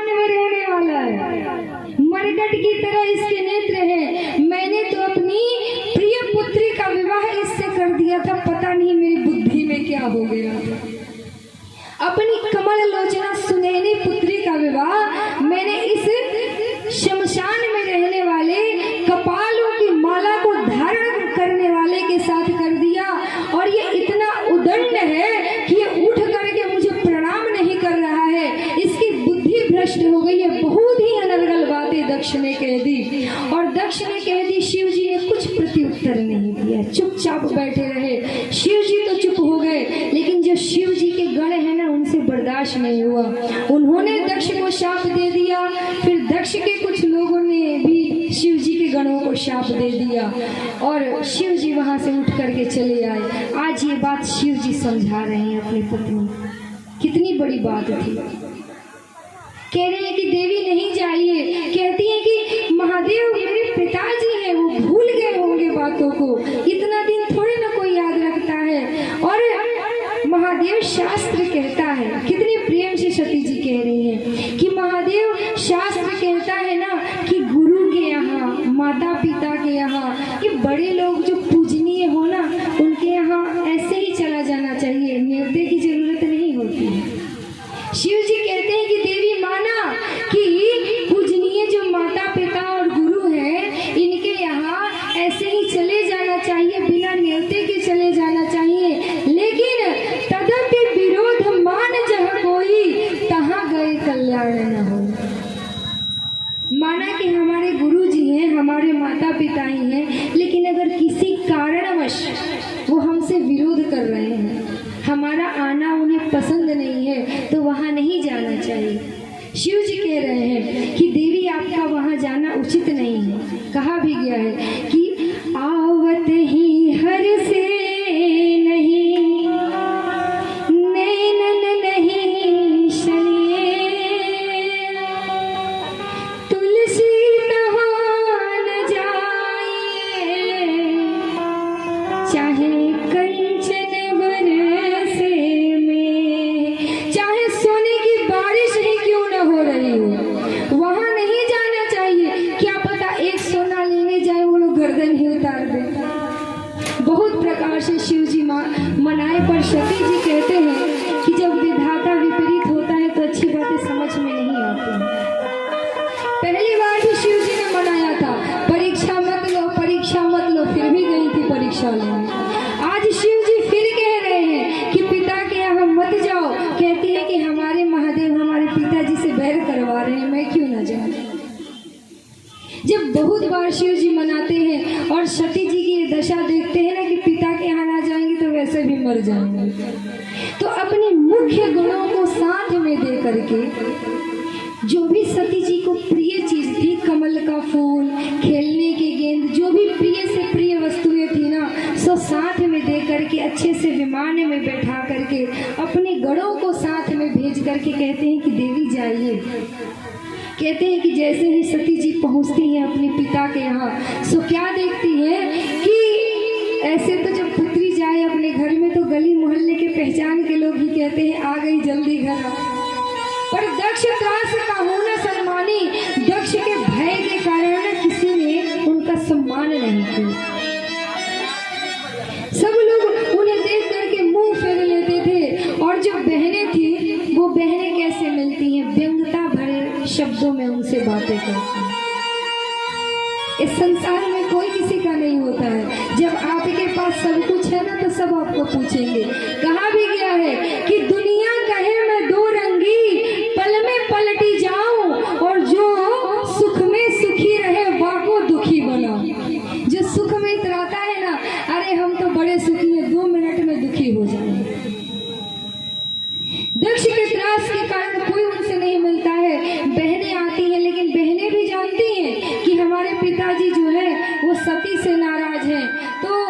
में रहने वाला है, मरकट की तरह इसके नेत्र है। मैंने तो अपनी प्रिय पुत्री का विवाह इससे कर दिया था, पता नहीं मेरी बुद्धि में क्या हो गया था। अपनी कमल लोचना सुनहरी पुत्री का विवाह मैंने इस शमशान में रहने वाले कपालों की माला को धारण करने वाले के साथ कर दिया। और ये इतना उदंड है कि ये उठ करके मुझे प्रणाम नहीं कर रहा है, इसकी बुद्धि भ्रष्ट हो गई है। बहुत ही अनर्गल बातें दक्ष ने कह दी। और दक्ष ने कह दी, शिव जी ने कुछ प्रत्युत्तर नहीं दिया, चुपचाप बैठे रहे। शिव जी तो चुप हो गए, लेकिन जो शिव जी के गण है ना, उनसे बर्दाश्त नहीं हुआ। उन्होंने दक्ष को शाप दे दिया। फिर दक्ष के कुछ लोगों ने भी शिव जी के गणों को शाप दे दिया और शिव जी वहां से उठ करके चले आए। आज ये बात शिव जी समझा रहे हैं अपनी पत्नी, कितनी बड़ी बात थी। कह रहे हैं कि देवी नहीं जाइए, कहती है कि महादेव मेरे पिताजी हैं, वो भूल गए होंगे बातों को, इतना दिन थोड़ी ना कोई याद रखता है। और महादेव शास्त्र कहता है, कितने प्रेम से सती जी कह रही हैं कि महादेव शास्त्र कहता है ना कि गुरु के यहाँ, माता पिता के यहाँ, कि बड़े लोग जो पूजनीय हो ना, उनके यहाँ ऐसे ही चला जाना चाहिए, न्योते की जरूरत नहीं होती है। शिव जी कहते हैं कि देवी माना कि पूजनीय जो माता पिता और गुरु हैं, इनके यहाँ ऐसे ही चले जाना चाहिए, बिना न्योते के चले जाना चाहिए। लेकिन तदपि विरोध मान जहाँ कोई, तहाँ गए कल्याण न हो। माना कि हमारे गुरु जी हैं, हमारे माता पिता ही हैं, लेकिन अगर किसी कारणवश वो हमसे विरोध कर रहे हैं, हमारा आना उन्हें पसंद नहीं है, तो वहाँ नहीं जाना चाहिए। शिव जी कह रहे हैं कि देवी आपका वहाँ जाना उचित नहीं है। कहा भी गया है कि आवत ही हर से नहीं, नैनन नहीं शनिए, तुलसी नहान जाइए, चाहे कंचन बरसे में, चाहे सोने की बारिश ही क्यों न हो रही हो, वहां नहीं जाना चाहिए। क्या पता एक सोना लेने जाए वो लोग गर्दन ही उतार दे। बहुत प्रकार से शिव जी मनाए, पर सती जी कहते हैं कि जब विधाता विपरीत होता है तो अच्छी बातें समझ में नहीं आती हैं। पहली बार भी शिव जी ने मनाया था, परीक्षा मत लो, परीक्षा मत लो, फिर भी गई थी परीक्षा लेने। आज शिव जी फिर कह रहे हैं कि पिता के यहाँ मत जाओ। कहती है कि हमारे महादेव हमारे पिताजी से बैर करवा रहे हैं, मैं क्यों ना जाऊं। जब बहुत बार शिव जी मनाते हैं और सती जी की ये दशा देखते हैं ना कि पिता के यहाँ ना जाएंगे तो वैसे भी मर जाएंगे, तो अपने मुख्य गुणों को साथ में दे करके, जो भी सती जी को प्रिय चीज थी, कमल का फूल, खेलने की गेंद, जो भी प्रिय से प्रिय वस्तुएं थी ना, सो साथ में दे करके अच्छे से विमान में बैठा करके अपने गणों को साथ में भेज करके कहते हैं कि देवी जाइए। कहते हैं कि जैसे ही सती जी पहुंचती हैं अपने पिता के यहाँ, सो क्या देखती है कि ऐसे तो जब पुत्री जाए अपने घर में तो गली मोहल्ले के पहचान के लोग ही कहते हैं आ गई जल्दी घर आ। पर दक्ष त्रास का होना सम्मानी, दक्ष के भय के कारण किसी ने उनका सम्मान नहीं किया। सब लोग उन्हें देख करके मुंह फेर लेते थे। और जो बहनें थी वो बहनें कैसे मिलती हैं, व्यंग्यता भरे शब्दों में उनसे बातें करती हैं। इस संसार में कोई किसी का नहीं होता है। जब आपके पास सब कुछ है ना तो सब आपको पूछेंगे। कहा भी गया है कि दुनिया कहे मैं दो रंगी, पल में पलटी जाऊं, और जो सुख में सुखी रहे वाको दुखी बनाऊं। जो सुख में इतराता है ना, अरे हम तो बड़े सुखी हैं, 2 मिनट में दुखी हो जाएंगे। दक्ष के त्रास के कारण कोई उनसे नहीं मिलता है। बहनें आती हैं, लेकिन बहनें भी जानती हैं कि हमारे पिताजी जो है वो सती से नाराज हैं, तो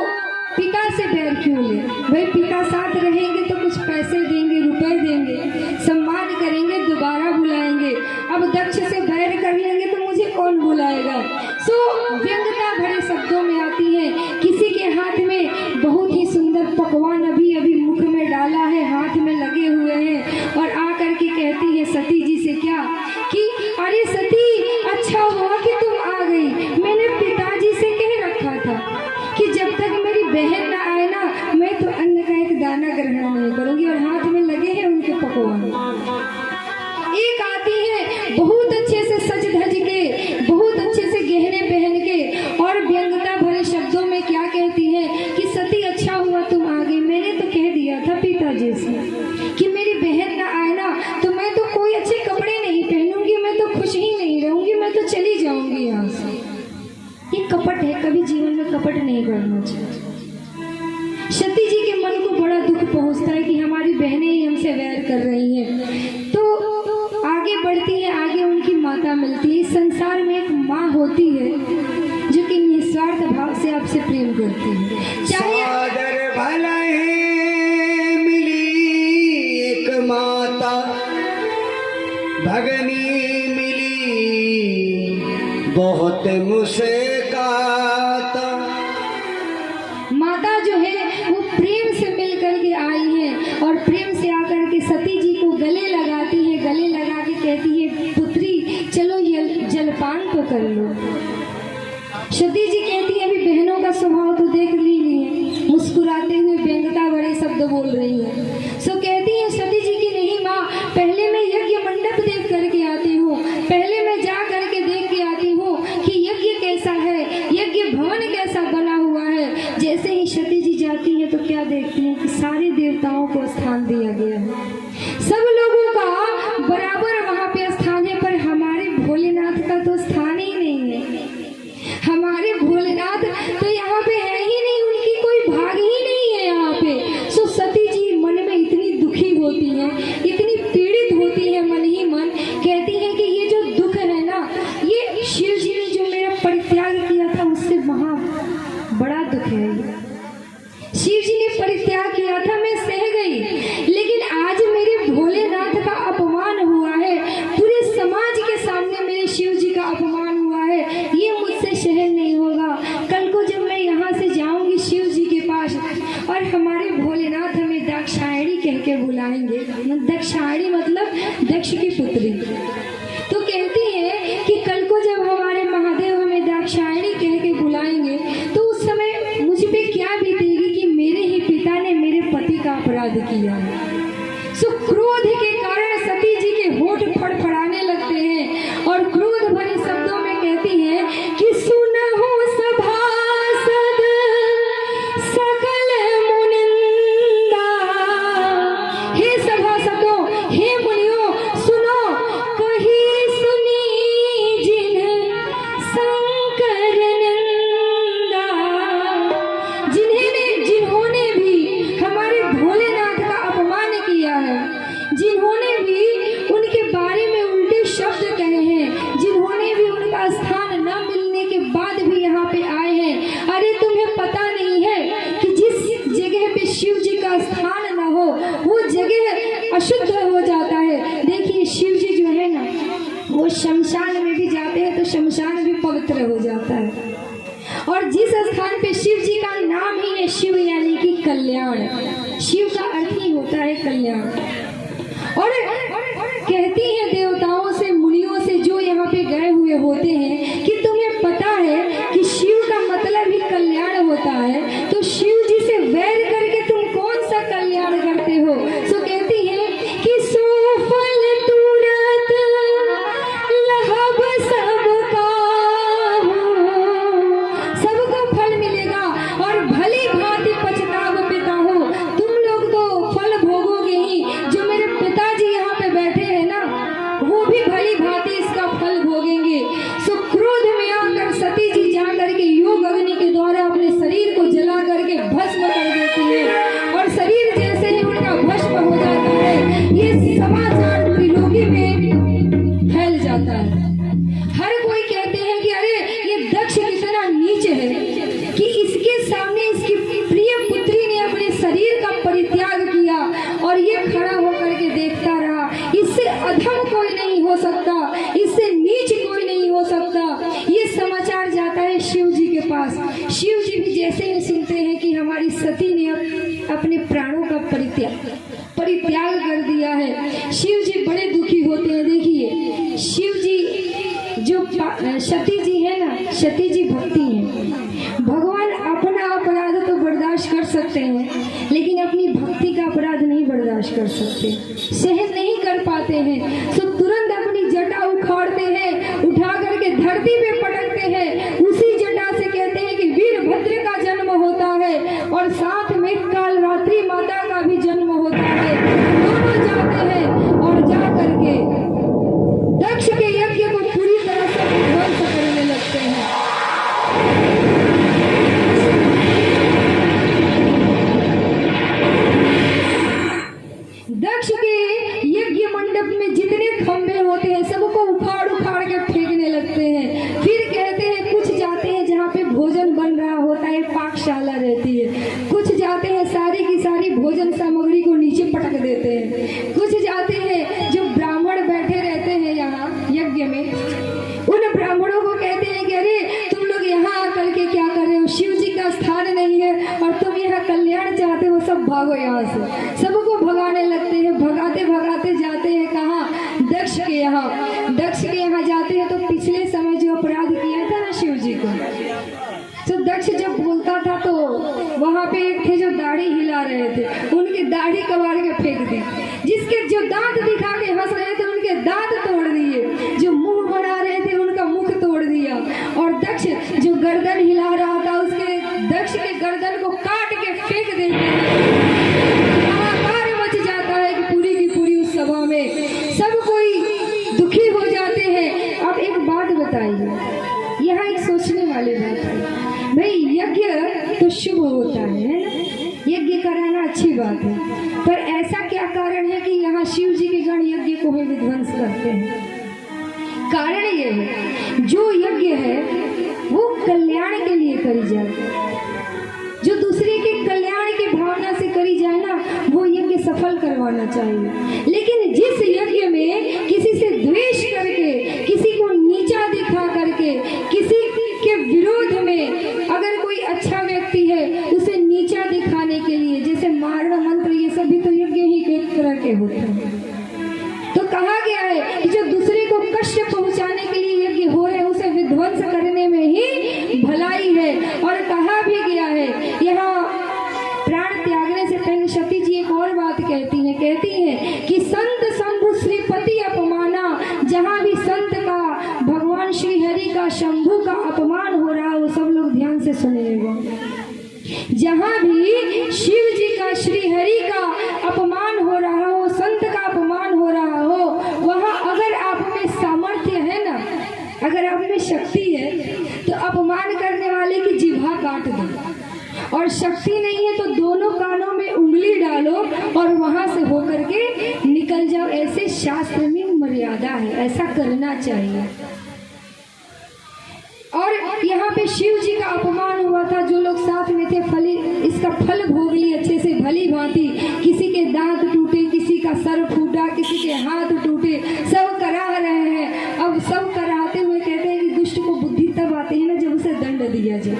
पिता से बैर क्यों ले। भाई पिता साथ रहेंगे तो कुछ पैसे देंगे, रुपए देंगे, सम्मान करेंगे, दोबारा बुलाएंगे। अब दक्ष से बैर कर लेंगे तो मुझे कौन बुलाएगा। सो व्यंग्यता भरे शब्दों में आती है। किसी के हाथ में बहुत ही सुंदर पकवान अभी अभी मुख में डाला है, हाथ में लगे हुए हैं, और आकर के कहती है सती जी से क्या कि अरे सती, अच्छा हुआ कि तुम आ गई। मैंने पिताजी से कह रखा था कि जब तक मेरी बहन ना आए ना, मैं तो अन्न का एक दाना ग्रहण नहीं करूंगी। और हाथ में लगे हैं उनके पकवान। एक आती है बहुत अच्छे से सज धज के, बहुत अच्छे से गहने पहन के, और व्यंग्यता भरे शब्दों में क्या कहती है कि सती अच्छा हुआ तुम आ गई। मैंने तो कह दिया था पिताजी से कि मेरी बहन ना आए ना, तो मैं तो कोई अच्छे कपड़े नहीं पहनूंगी, मैं तो खुश ही नहीं रहूंगी, मैं तो चली जाऊंगी यहाँ से। ये कपट है, कभी जीवन में कपट नहीं करना चाहिए। सती जी के मन को बड़ा दुख पहुंचता है कि हमारी बहनें ही हमसे वैर कर रही हैं। तो आगे बढ़ती है, आगे उनकी माता मिलती है। संसार में एक माँ होती है जो कि निस्वार्थ भाव से आपसे प्रेम करती है। चाहे सादर भला है मिली एक माता, भगनी मिली बहुत मुस्काता। माता जो है वो प्रेम से मिल करके आई है और प्रेम से आकर के सती जी को गले लगाती है। गले लगा के कहती है, पुत्री चलो जलपान तो कर लो। सती जी कहती है, अभी बहनों का स्वभाव तो देख ली है, मुस्कुराते हुए व्यंग्यता भरे शब्द बोल रही है। सो कहती है सती जी की, नहीं माँ, पहले मैं यज्ञ मंडप देख करके आती हूँ, पहले मैं जा करके देख के आती हूँ कि यज्ञ कैसा है, यज्ञ भवन कैसा बना हुआ है। जैसे ही सती जी जाती है तो क्या देखती है कि सारे देवताओं को स्थान दिया गया है, सब लोगों का बराबर वहाँ पे स्थान है, पर हमारे भोलेनाथ का तो स्थान ही नहीं है। हमारे भोलेनाथ तो यहाँ पे है ही नहीं, उनकी कोई भाग ही नहीं है यहाँ पे। सो सती जी मन में इतनी दुखी होती है, इतनी पीड़ित होती है मन ही मन। कहती है कि ये जो दुख है ना, ये शिव जी ने जो मेरा परित्याग किया था उससे महा बड़ा दुख है। शिव जी ने परित्याग किया था, मैं सह गई, लेकिन आज मेरे भोलेनाथ का अपमान हुआ है, पूरे समाज के सामने मेरे शिव जी का अपमान हुआ है। ये मुझसे सहन नहीं होगा। कल को जब मैं यहाँ से जाऊंगी शिव जी के पास और हमारे भोलेनाथ हमें दाक्षायणी कह के बुलाएंगे। दाक्षायणी मतलब दक्ष की पुत्री। तो कहती है कि कल को जब हमारे महादेव हमें दाक्षायणी कह के बुलाएंगे तो उस समय मुझ पे क्या बीतेगी कि मेरे ही पिता ने मेरे पति का अपराध किया है। सो क्रोध के कारण सती जी के होठ फड़फड़ाने लगते हैं और क्रोध भरे शब्दों में कहती हैं कि सुनहु सभासद सकल मुनिंदा। हे सभासदों, हे मुनियों, सुनो, कही सुनी जिन्हें शंकर नंदा। जिन्होंने भी हमारे भोलेनाथ का अपमान किया है, जिन्होंने भी उनके बारे में उल्टे शब्द कहे हैं, जिन्होंने भी उनका स्थान न मिलने के बाद भी यहाँ पे आए हैं। अरे तुम्हें पता नहीं है कि जिस जगह पे शिव जी का स्थान न हो वो जगह अशुद्ध हो जाता है। देखिए शिव जी जो है ना, वो शमशान में भी जाते हैं तो शमशान भी पवित्र हो जाता है। और जिस स्थान पे शिव जी का नाम ही है शिव, यानी कि कल्याण, शिव का अर्थ ही होता है कल्याण। और कहती है देवताओं से, मुनियों से जो यहाँ पे गए हुए होते हैं कि तुम्हें पता है कि शिव का मतलब ही कल्याण होता है, तो शिव जी से वैर करके तुम कौन सा कल्याण करते हो। सो कहती है कि सुफल तुरंत लहब सबका, सबको फल मिलेगा और भली भांति पछताव पिता हो। तुम लोग तो फल भोगोगे ही, जो मेरे पिताजी यहाँ पे बैठे हैं ना, वो भी भली भांति इसका फल भोगेंगे। सो क्रोध में आकर सती जी जा करके योग अग्नि के द्वारा अपने शरीर को जला करके भस्म कर देती है और शरीर जैसे ही उनका भस्म हो जाता है, ये समाचार त्रिलोकी में फैल जाता है। हर कोई कहते हैं कि अरे ये दक्ष कितना नीच है कि इसके सामने इसकी प्रिय पुत्री ने अपने शरीर का परित्याग किया और ये खड़ा होकर के देखता रहा। इससे अधम कोई नहीं हो सकता, इससे नीच कोई नहीं हो सकता। ये समाचार जाता है शिव जी के पास। शिव जी भी जैसे ही सुनते हैं कि हमारी सती ने अपने प्राणों का परित्याग कर दिया है, शिव जी बड़े दुखी होते हैं। देखिए शिव जी सती जी है ना, सती जी भक्ति है। भगवान अपना अपराध तो बर्दाश्त कर सकते हैं, लेकिन अपनी भक्ति का अपराध नहीं बर्दाश्त कर सकते, सहन नहीं कर पाते हैं। तो तुरंत अपनी जटा उखाड़ते हैं, उठा करके धरती पे पटकते हैं। उसी जटा से कहते हैं कि वीरभद्र का जन्म होता है और साथ में कालरात्रि माता का भी जन्म होता है। दोनों जाते हैं और जा करके दक्ष के यज्ञ को पूरी तरह से ध्वंस करने लगते हैं। दक्ष के यज्ञ मंडप में जितने खंभे होते हैं सबको उखाड़ उखाड़ के फेंकने लगते हैं। फिर कहते हैं कुछ जाते हैं जहाँ पे भोजन बन रहा होता है, पाकशाला रहती है, कुछ जाते हैं सारी की सारी भोजन सामग्री को नीचे पटक देते हैं। कुछ जाते हैं जो ब्राह्मण बैठे रहते हैं यहाँ यज्ञ में, उन ब्राह्मणों को कहते हैं कि अरे तुम लोग यहाँ आकर के क्या कर रहे हो, शिव जी का स्थान नहीं है और तुम यहाँ कल्याण चाहते हो, सब भागो यहाँ से। सबको भगाने लगते हैं। भगाते भगाते जाते हैं कहाँ, दक्ष के यहाँ। दक्ष के यहाँ जाते हैं तो पिछले समय जो अपराध किया था ना शिव जी को, तो दक्ष जब बोलता था तो वहाँ पे एक थे जो दाढ़ी हिला रहे थे, उनकी दाढ़ी कबाड़ के फेंक दी। जिसके जो दांत दिखा के हंस रहे थे उनके दांत तोड़ दिए, जो मुंह बढ़ा रहे थे उनका मुख तोड़ दिया। और दक्ष जो गर्दन हिला रहा था उसके दक्ष के गर्दन को काट के फेंक देते हैं। हाहाकार मच जाता है कि पूरी की पूरी उस सभा में सब कोई दुखी हो जाते हैं। अब एक बात बताइए, यहाँ एक सोचने वाली बात है भाई, यज्ञ तो शुभ होता है ना, यज्ञ कराना अच्छी बात है, पर ऐसा क्या कारण है कि यहाँ शिव जी के गण यज्ञ को ही विध्वंस करते हैं? कारण ये है जो यज्ञ है वो कल्याण के लिए करी जाए, जो दूसरे के कल्याण की भावना से करी जाए ना, वो यज्ञ सफल करवाना चाहिए। लेकिन जिस यज्ञ में किसी से द्वेष करके, किसी को नीचा दिखा करके, किसी के विरोध में अगर कोई अच्छा व्यक्ति है उसे नीचा दिखाने के लिए, जैसे मारण मंत्र, ये सभी तो यज्ञ ही एक तरह के होते हैं। तो कहा गया है कि जो दूसरे को कष्ट पहुंचाने के लिए यज्ञ हो रहे हैं उसे विध्वंस करने में ही भलाई है। और कहा भी गया है, यहाँ प्राण त्यागने से पहले सती जी एक और बात कहती हैं कि संत शंभु श्रीपति अपमाना, जहाँ भी संत का, भगवान श्री हरि का, शंभु का अपमान हो रहा है वो सब लोग ध्यान से सुनिएगा। जहाँ भी शिव जी का, श्री हरि का अपमान हो रहा हो, संत का अपमान हो रहा हो, वहाँ अगर आप में सामर्थ्य है ना, अगर आप में शक्ति है तो अपमान करने वाले की जिह्वा काट दो, और शक्ति नहीं है तो दोनों कानों में उंगली डालो और वहां से होकर के निकल जाओ। ऐसे शास्त्र में मर्यादा है, ऐसा करना चाहिए। और यहाँ पे शिव जी का अपमान हुआ था, जो लोग साथ में थे इसका फल भोग लिए अच्छे से भली भांति। किसी के दांत टूटे, किसी का सर फूटा, किसी के हाथ टूटे, सब करा रहे हैं। अब सब कराते हुए कहते हैं कि दुष्ट को बुद्धि तब आती है ना जब उसे दंड दिया जाए।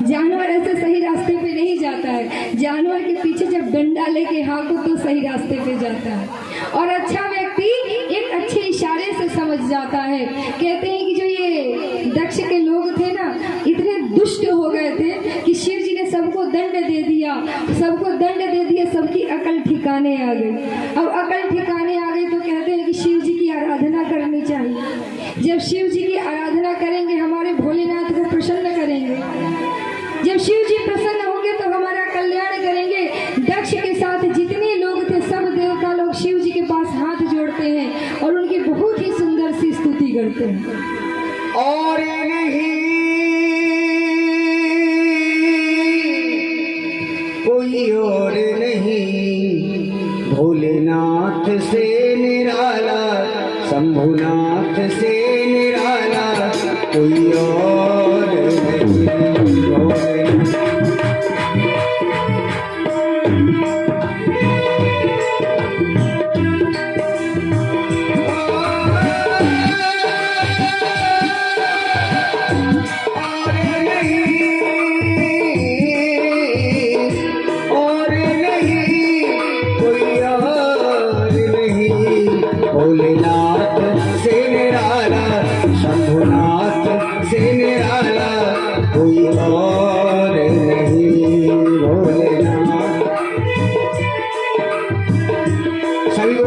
जानवर ऐसे सही रास्ते पे नहीं जाता है, जानवर के पीछे जब डंडा लेके हाको तो सही रास्ते पे जाता है। और अच्छा व्यक्ति एक अच्छे इशारे से समझ जाता है। कहते हैं कि जो ये दक्ष के लोग थे ना, इतने दुष्ट हो गए थे कि शिव जी ने सबको दंड दे दिया, सबकी अकल ठिकाने आ गई। अब अकल ठिकाने आ गई तो कहते हैं कि शिव जी की आराधना करनी चाहिए। जब शिव जी की आराधना करेंगे हमारे भोलेनाथ को प्रसन्न करेंगे, जब शिव जी प्रसन्न होंगे तो हमारा कल्याण करेंगे। दक्ष के साथ जितने लोग थे सब देवता लोग शिव जी के पास हाथ जोड़ते हैं और उनकी बहुत ही सुंदर सी स्तुति करते हैं। और नहीं कोई और नहीं, भोलेनाथ से निराला, शंभुनाथ से निराला, कोई और नहीं। भोलेनाथ से निराला,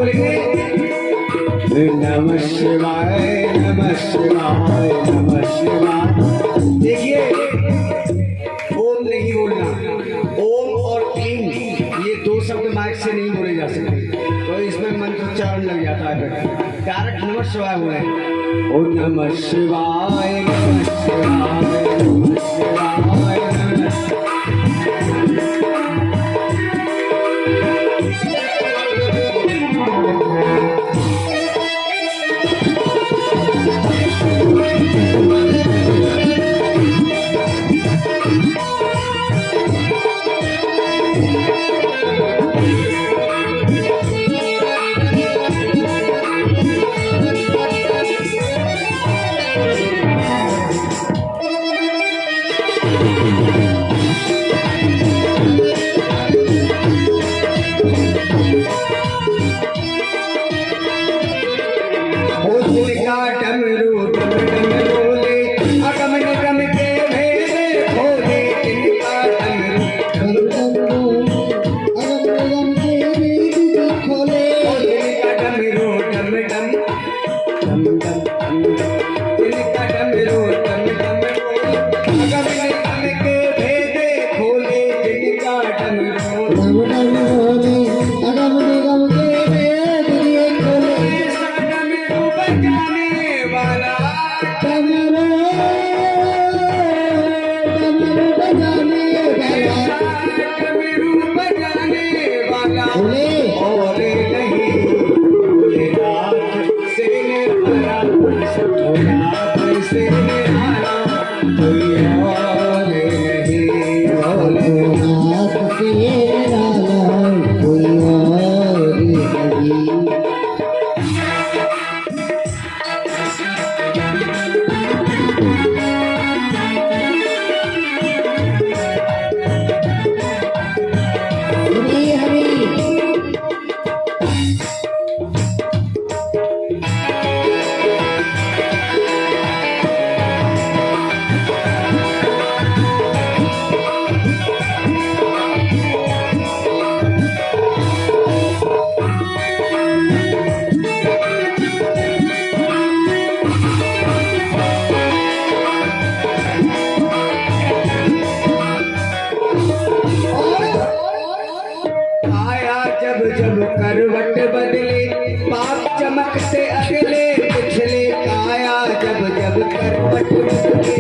बोलेंगे नमः शिवाय नमः शिवाय नमः शिवाय। देखिए ओम नहीं बोलना, ओम और क्लीम ये दो शब्द माइक से नहीं बोले जा सकते, तो इसमें मंत्रोच्चारण लग जाता है। फिर डायरेक्ट नमः शिवाय बोले, ओ नमः शिवाय नमः शिवाय नमः शिवाय नमः। करवट बदले पाप चमकते अगले पिछले, काया जब जब करवट बदले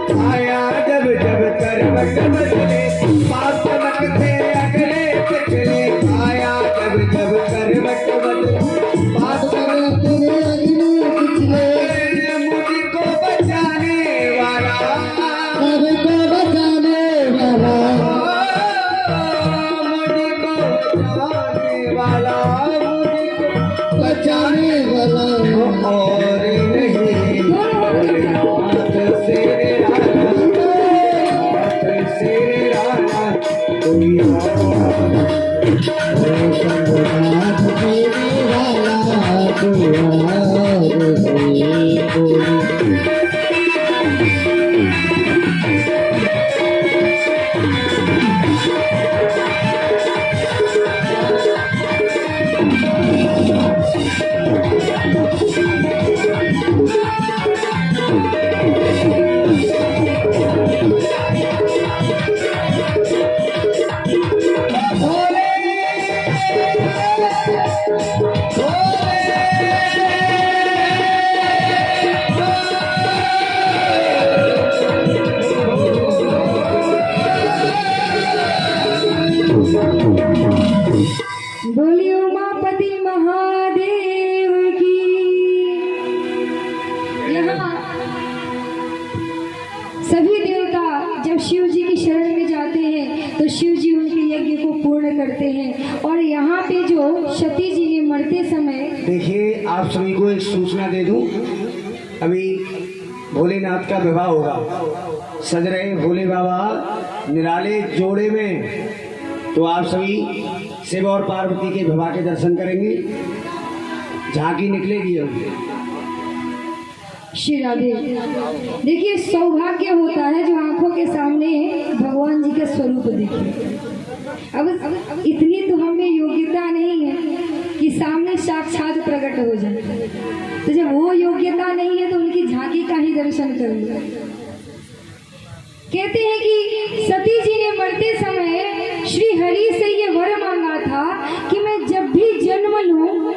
काया जब जब करवट बदले पाप चमकते अगले पिछले, काया जब जब करवट बदले पाप चमकते अगले पिछले। मुझको बचाने वाला बचाने वाला और नहीं, भोलेनाथ शेरे राना कोई शंभुनाथ शेरे वाला कोई बोलिए उमापति महादेव की। यहाँ सभी देवता जब शिव जी की शरण में जाते हैं तो शिव जी उनके यज्ञ को पूर्ण करते हैं। और यहाँ पे जो सती जी ने मरते समय, देखिए आप सभी को एक सूचना दे दूं, अभी भोलेनाथ का विवाह होगा, सज रहे भोले बाबा निराले जोड़े में, तो आप सभी शिव और पार्वती के विवाह के दर्शन करेंगे। झांकी निकलेगी श्री राधे। देखिए सौभाग्य होता है जो आंखों के सामने भगवान जी का स्वरूप देखे। अब इतनी तो हमें योग्यता नहीं है कि सामने साक्षात प्रकट हो जाए, तो जब वो योग्यता नहीं है तो उनकी झांकी का ही दर्शन कर लो। कहते हैं कि सती जी ने मरते समय श्री हरि से ये वर मांगा था कि मैं जब भी जन्म लूं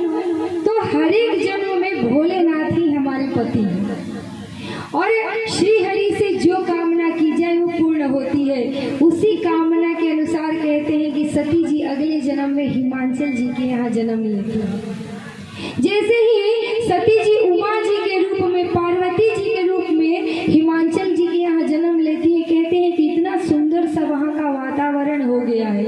तो हर एक जन्म में भोलेनाथ ही हमारे पति हैं, और श्री हरि से जो कामना की जाए वो पूर्ण होती है। उसी कामना के अनुसार कहते हैं कि सती जी अगले जन्म में हिमांचल जी के यहाँ जन्म लेती है। जैसे ही सती जी उमा जी के रूप में, पार्वती जी के रूप में हिमांचल जी के यहाँ जन्म लेती है, कहते हैं कि इतना सुंदर सा वहाँ का वातावरण हो गया है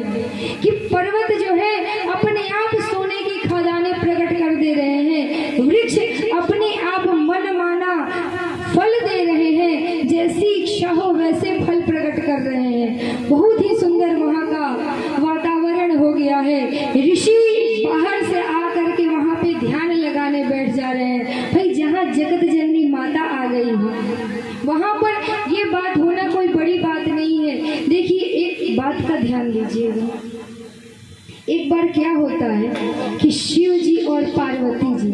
कि पर्वत जो है अपने आप सोने की खदानें प्रकट कर दे रहे हैं, वृक्ष अपने आप मन माना फल दे रहे हैं, जैसी इच्छा हो वैसे फल प्रकट कर रहे हैं। बहुत ही सुंदर वहाँ का वातावरण हो गया है। ऋषि बाहर से आकर के वहाँ पे ध्यान लगाने बैठ जा रहे हैं। भाई जहाँ जगत जननी माता आ गई है वहाँ पर ये बात होना कोई बड़ी बात नहीं है। देखिए एक बात का ध्यान दीजिएगा, एक बार क्या होता है कि शिव जी और पार्वती जी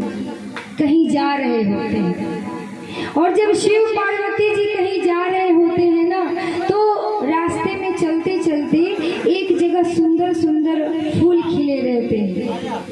कहीं जा रहे होते हैं, और जब शिव पार्वती जी कहीं जा रहे होते हैं ना, तो रास्ते में चलते चलते एक जगह सुंदर सुंदर फूल खिले रहते हैं।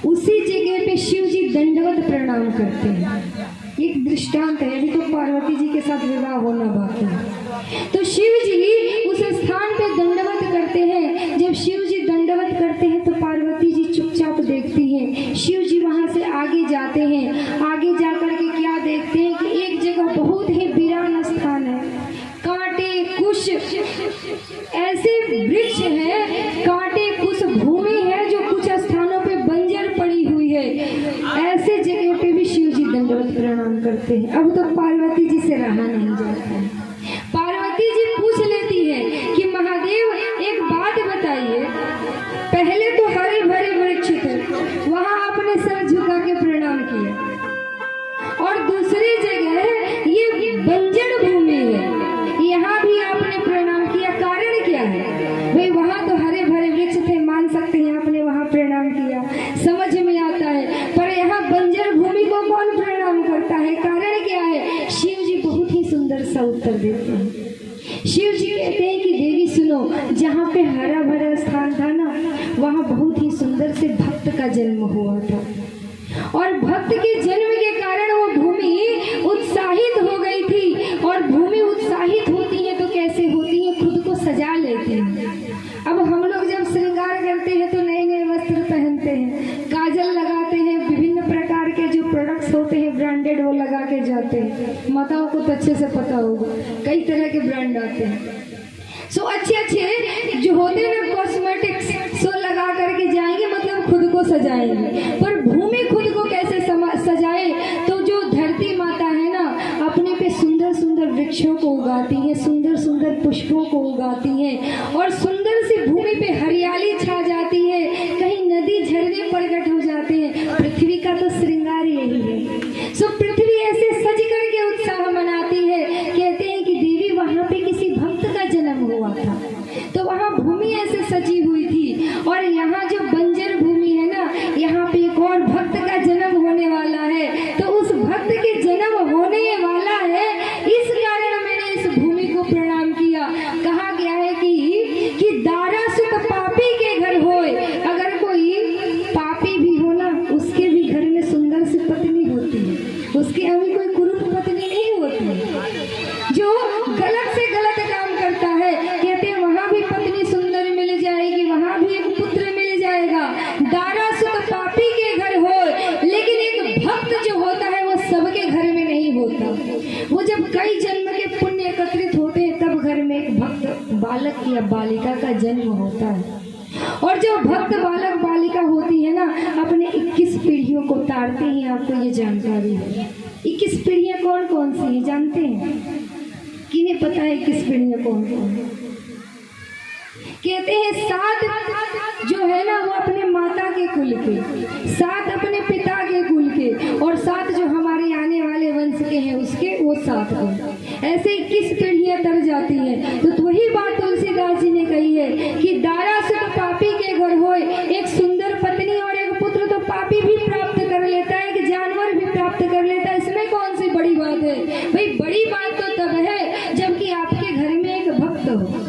उसी जगह पे शिव जी दंडवत प्रणाम करते हैं। एक दृष्टांत है, अभी तो पार्वती जी के साथ विवाह होना बाकी है। तो शिव जी उस स्थान पे दंडवत करते हैं। जब शिव जी दंडवत करते हैं तो पार्वती जी चुपचाप देखती हैं। शिव जी वहां से आगे जाते हैं। आगे जाकर के क्या देखते हैं कि एक जगह बहुत ही वीरान स्थान है, कांटे कुश ऐसे वृक्ष है, कांटे कुश भूमि है जो कुछ स्थानों पे बंजर पड़ी हुई है। ऐसे जगह पे भी शिव जी दंडवत प्रणाम करते हैं। अब तो पार्वती जी से रहा नहीं जाता है। पार्वती जी पूछ लेती है कि महादेव एक बात बताइए, पहले तो हरे भरे वृक्ष थे, वहां आपने सर झुका के प्रणाम किया, और दूसरी जगह ये बंजर भूमि है, यहाँ भी आपने प्रणाम किया, कारण क्या है? भाई वहाँ तो हरे भरे वृक्ष थे, मान सकते हैं आपने वहाँ प्रणाम किया, समझ में आता है, पर यहाँ बंजर भूमि को कौन प्रणाम करता है? कारण क्या है? शिव जी बहुत ही सुंदर सा उत्तर देते हैं। शिव जी कहते हैं कि देवी सुनो, जहाँ पे हरा भरा स्थान था ना, वहाँ बहुत ही सुंदर से भक्त का जन्म हुआ था, और भक्त के जन्म के कारण वो भूमि उत्साहित हो गई थी। और भूमि उत्साहित होती है तो कैसे होती है? खुद को सजा लेती है। अब हम लोग जब श्रृंगार करते हैं तो नए नए वस्त्र पहनते हैं, काजल लगाते हैं, विभिन्न प्रकार के जो प्रोडक्ट्स होते हैं ब्रांडेड वो लगा के जाते हैं। माताओं को तो अच्छे से पता होगा, कई तरह के ब्रांड आते हैं। सो अच्छे अच्छे जो होते हैं ना कॉस्मेटिक्स, सो लगा करके जाएंगे, मतलब खुद को सजाएंगे। पर भूमि खुद को कैसे सजाए? तो जो धरती माता है ना, अपने पे सुंदर सुंदर वृक्षों को उगाती है, सुंदर सुंदर पुष्पों को उगाती है, और सुंदर सी भूमि पे हरियाली छा जाती है, कहीं नदी झरने प्रकट हो जाते हैं। पृथ्वी का तो श्रृंगार यही है। सो पृथ्वी ऐसे सज करके उत्साह मनाती है। कहते हैं कि देवी वहाँ पे किसी भक्त का जन्म हुआ था, तो वहाँ भूमि ऐसे सजी हुई थी, और यहाँ जो बंजर भूमि है ना, यहाँ पे एक और भक्त का जन्म होने वाला है। तो उस भक्त के जन्म होने वाला है, इस कारण मैंने इस भूमि को प्रणाम किया। कहा गया है कि दारा सुत पापी के घर होए, अगर कोई पापी भी हो ना, उसके भी घर में सुंदर सी पत्नी होती है, उसके अभी कोई कुरूप पत्नी नहीं होती है। जो गलत से गलत काम करता है, कहते हैं वहां भी पत्नी सुंदर मिल जाएगी, वहां भी एक पुत्र मिल जाएगा। दारा सुत पापी के घर हो, लेकिन एक भक्त जो होता है वो सबके घर में नहीं होता। वो जब कई जन्म के पुण्य एकत्रित होते हैं तब घर में एक भक्त बालक या बालिका का जन्म होता है। और जो भक्त बालक बालिका होती है ना, अपने 21 पीढ़ियों को तारते हैं। आपको ये जानकारी है? 21 पीढ़ियां कौन कौन सी है जानते हैं? किन्हें पता है 21 पीढ़ियां कौन कौन है? कहते हैं 7 जो है ना वो अपने माता के कुल के, 7 अपने पिता के कुल के, और 7 जो हमारे आने वाले वंश के हैं उसके, वो 7 को। ऐसे 21 पीढ़ियां तर जाती हैं। तो वही बात तुलसीदास जी ने कही है कि दारा से तो पापी के घर होए, एक सुंदर पत्नी और एक पुत्र तो पापी भी प्राप्त कर लेता है, कि जानवर भी प्राप्त कर लेता है। इसमें कौन सी बड़ी बात है? भाई बड़ी बात तो तब है जबकि आपके घर में एक भक्त हो।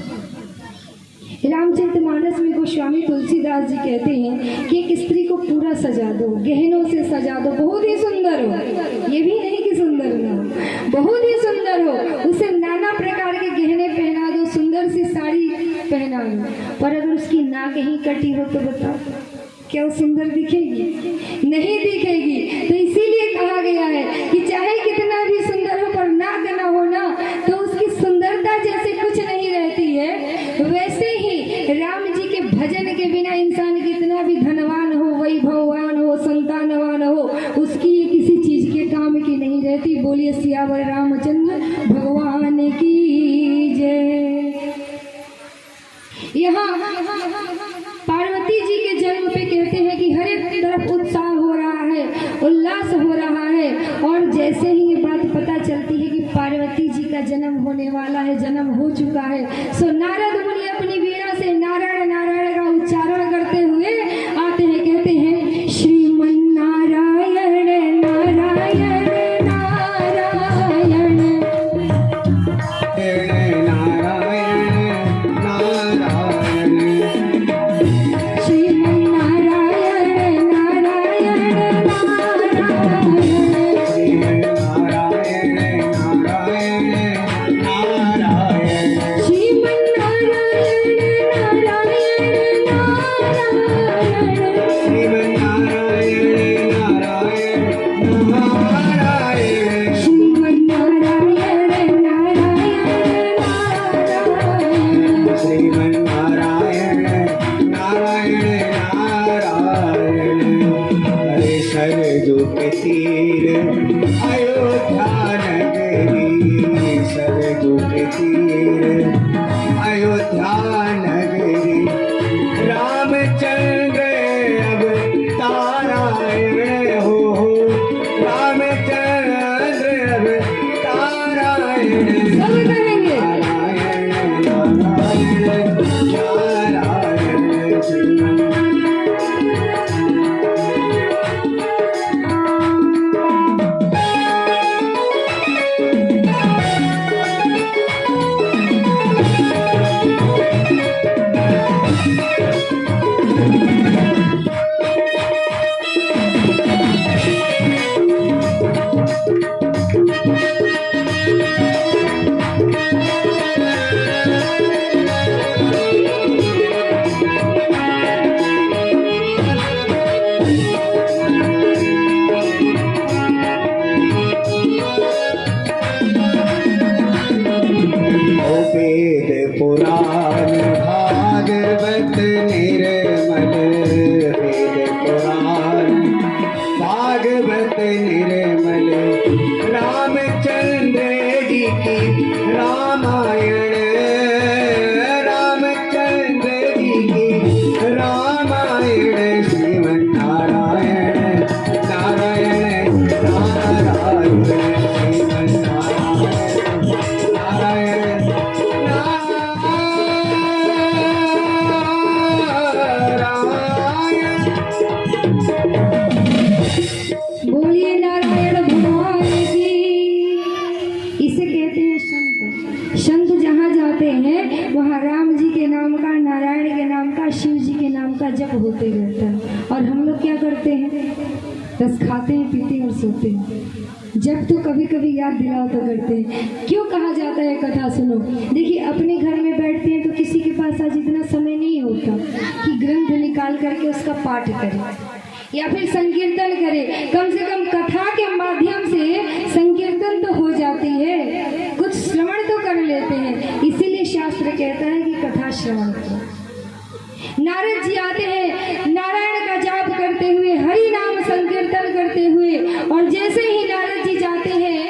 रामचरितमानस में गोस्वामी तुलसीदास जी कहते हैं कि एक स्त्री को पूरा सजा दो, गहनों से सजा दो, बहुत ही सुंदर हो, ये भी नहीं कि सुंदर ना हो, बहुत ही सुंदर हो, उसे नाना प्रकार के गहने पहना दो, सुंदर सी साड़ी पहना दो, पर अगर उसकी नाक कहीं कटी हो तो बताओ क्या वो सुंदर दिखेगी? नहीं दिखेगी। तो इसीलिए कहा गया है कि चाहे कितना भी सुंदर हो पर नाक ना हो ना, तो उसकी सुंदरता जैसे कुछ नहीं रहती है, वैसे ही राम जी के भजन के बिना इंसान कितना भी धनवान हो, वैभववान हो, संतानवान हो, उसकी ये किसी चीज के काम की नहीं रहती। बोलिए सियावर रामचंद्र भगवान की जय। यहाँ पार्वती जी के जन्म पे कहते हैं कि हर एक तरफ उत्साह हो रहा है, उल्लास हो रहा है, और जैसे ही ये बात पता चलती है कि पार्वती जी का जन्म होने वाला है, जन्म हो चुका है, सो नारद मुनि अपनी वीणा से नारायण नारायण का उच्चारण करते हुए आते हैं, कहते हैं श्रीमन नारायण नारायण नारायण जप होते रहता है, और हम लोग क्या करते हैं? बस खाते हैं, पीते हैं और सोते हैं। जब तो कभी कभी याद दिलाओ तो करते हैं। क्यों कहा जाता है कथा सुनो? देखिए, अपने घर में बैठते हैं तो किसी के पास आज इतना समय नहीं होता कि ग्रंथ निकाल करके उसका पाठ करे या फिर संकीर्तन करे। कम से कम कथा के माध्यम से संकीर्तन तो हो जाती है, कुछ श्रवण तो कर लेते हैं। इसीलिए शास्त्र कहता है कि कथा श्रवण करो। नारद जी आते हैं नारायण का जाप करते हुए, हरि नाम संकीर्तन करते हुए, और जैसे ही नारद जी जाते हैं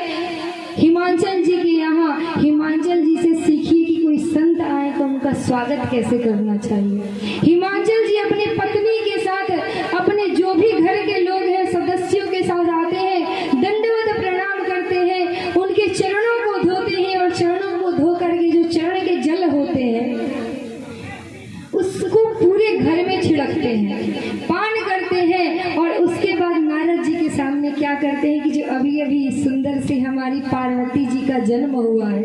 हिमांचल जी के यहाँ, हिमांचल जी से सीखिए कि कोई संत आए तो उनका स्वागत कैसे करना चाहिए। हिमांचल जी अपनी पत्नी के साथ, अपने जो भी घर के लोग हैं सदस्यों के साथ घर में छिड़कते हैं, पान करते हैं, और उसके बाद नारद जी के सामने क्या करते हैं कि जो अभी अभी सुंदर सी हमारी पार्वती जी का जन्म हुआ है,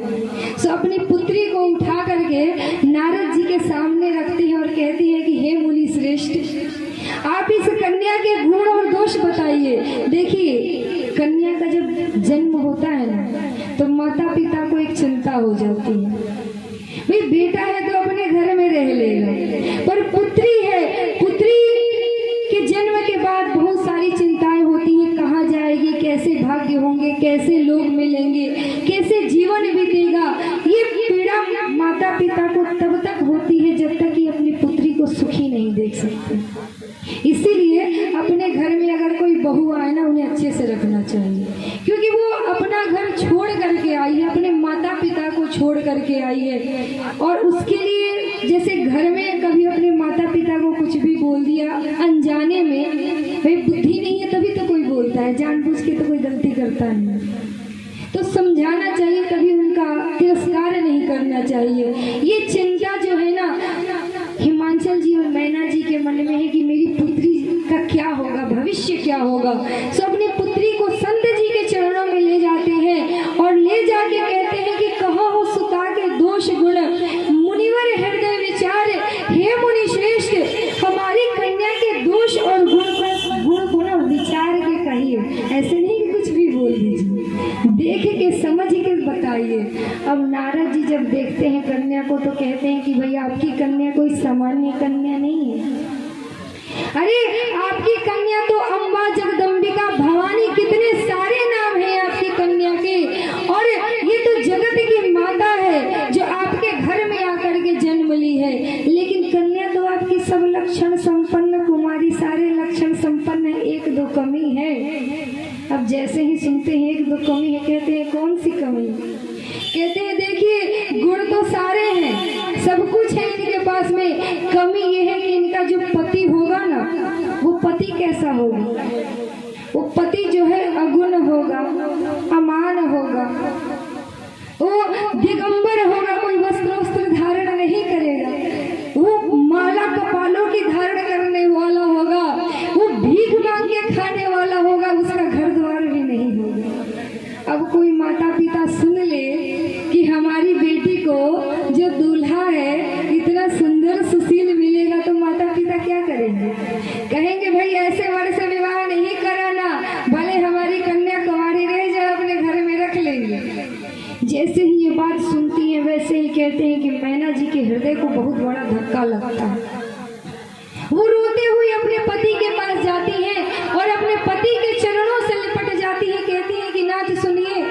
सो अपनी पुत्री को उठा करके नारद जी के सामने रखते हैं और कहते हैं कि हे मुनि श्रेष्ठ, आप इस कन्या के गुण और दोष बताइए। देखिए, कन्या का जब जन्म होता है ना, तो माता पिता को एक चिंता हो जाती है, भाई बेटा है तो अपने घर में रह लेगा, पर पुत्री है, पुत्री के जन्म के बाद बहुत सारी चिंताएं होती हैं, कहाँ जाएगी, कैसे भाग्य होंगे, कैसे लोग मिलेंगे, कैसे जीवन बीतेगा। ये पीड़ा माता पिता को तब तक होती है जब तक कि अपनी पुत्री को सुखी नहीं देख सकते। इसीलिए अपने घर में अगर कोई बहू आए ना, उन्हें अच्छे से रखना चाहिए, क्योंकि वो अपना घर छोड़ करके आई है, अपने माता पिता को छोड़ करके आई है, और उसके लिए जैसे घर में कभी अपने माता पिता को कुछ भी बोल दिया अनजाने में, भाई बुद्धि नहीं है तभी तो कोई बोलता है, जानबूझ के तो कोई गलती करता नहीं, तो समझाना चाहिए, कभी उनका तिरस्कार नहीं करना चाहिए। ये चिंता जो है ना हिमांचल जी और मैना जी के मन में है कि मेरी पुत्री का क्या होगा, भविष्य क्या होगा। सो अपनी पुत्री को संत जी के चरणों में ले जाते हैं और ले जाके कहते हैं कि कहो हो सुता के दोष गुण, मुनिवर हृदय विचार, हे मुनि श्रेष्ठ, हमारी कन्या के दोष और गुण विचार के कहिए, ऐसे नहीं कि कुछ भी बोल दीजिए, देख के समझ के बताइए। अब नारद जी जब देखते हैं कन्या को तो कहते हैं कि भैया आपकी कन्या कोई सामान्य कन्या नहीं है, अरे आपकी कन्या तो अम्बा, जगदम्बिका, भवानी, कितने सारे नाम हैं आपकी कन्या के, और ये तो जगत की माता है जो आपके घर में आकर के जन्म ली है। लेकिन कन्या तो आपकी सब लक्षण संपन्न कुमारी, सारे लक्षण संपन्न है, एक दो कमी है। अब जैसे ही सुनते हैं एक दो कमी है, कहते हैं कौन सी कमी? कहते हैं देखिए गुण तो सारे हैं, सब कुछ है इनके पास में, कमी ये है कि इनका जो पति होगा ना, वो पति कैसा होगा? वो पति जो है अगुण होगा, अमान होगा, वो दिगंबर होगा, कोई वस्त्र धारण नहीं करेगा, वो माला कपालों की धारण करने वाला होगा, वो भीख मांग के खाने वाला होगा, उसका घर द्वार भी नहीं होगा। अब कोई माता पिता सुन ले कि हमारी बेटी को जो दूल्हा है इतना सुंदर सुशील मिलेगा, तो माता पिता क्या करेंगे? कहेंगे भाई ऐसे वर से विवाह नहीं कराना, भले हमारी कन्या कुंवारी रह जाए, अपने घर में रख लेंगे। जैसे ही ये बात सुनती है वैसे ही कहते हैं कि मैना जी के हृदय को बहुत बड़ा धक्का लगता है। वो रोते हुए अपने पति के पास जाती हैं और अपने पति के चरणों से लिपट जाती है, कहती है कि नाथ सुनिए,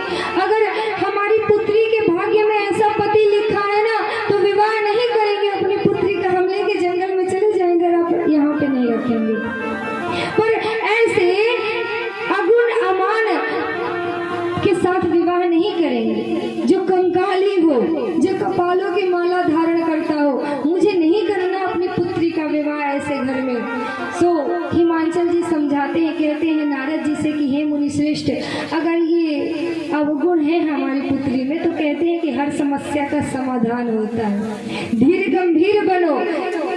अगर हमारी पुत्री के भाग्य में ऐसा पति लिखा है ना, तो विवाह नहीं करेंगे, अपनी पुत्री का हम लेके जंगल में चले जाएंगे, आप यहाँ पे नहीं रखेंगे। पर ऐसे अगुण अमान के साथ विवाह नहीं करेंगे, जो कंकाली हो, जो कपालों की माला धारण करता हो, मुझे नहीं करना अपनी पुत्री का विवाह ऐसे घर में। सो हिमांचल जी समझाते हैं, कहते हैं नारद जी से कि हे मुनि श्रेष्ठ, अगर ये अवगुण है हमारी पुत्री में, तो कहते हैं कि हर समस्या का समाधान होता है। धीर गंभीर बनो,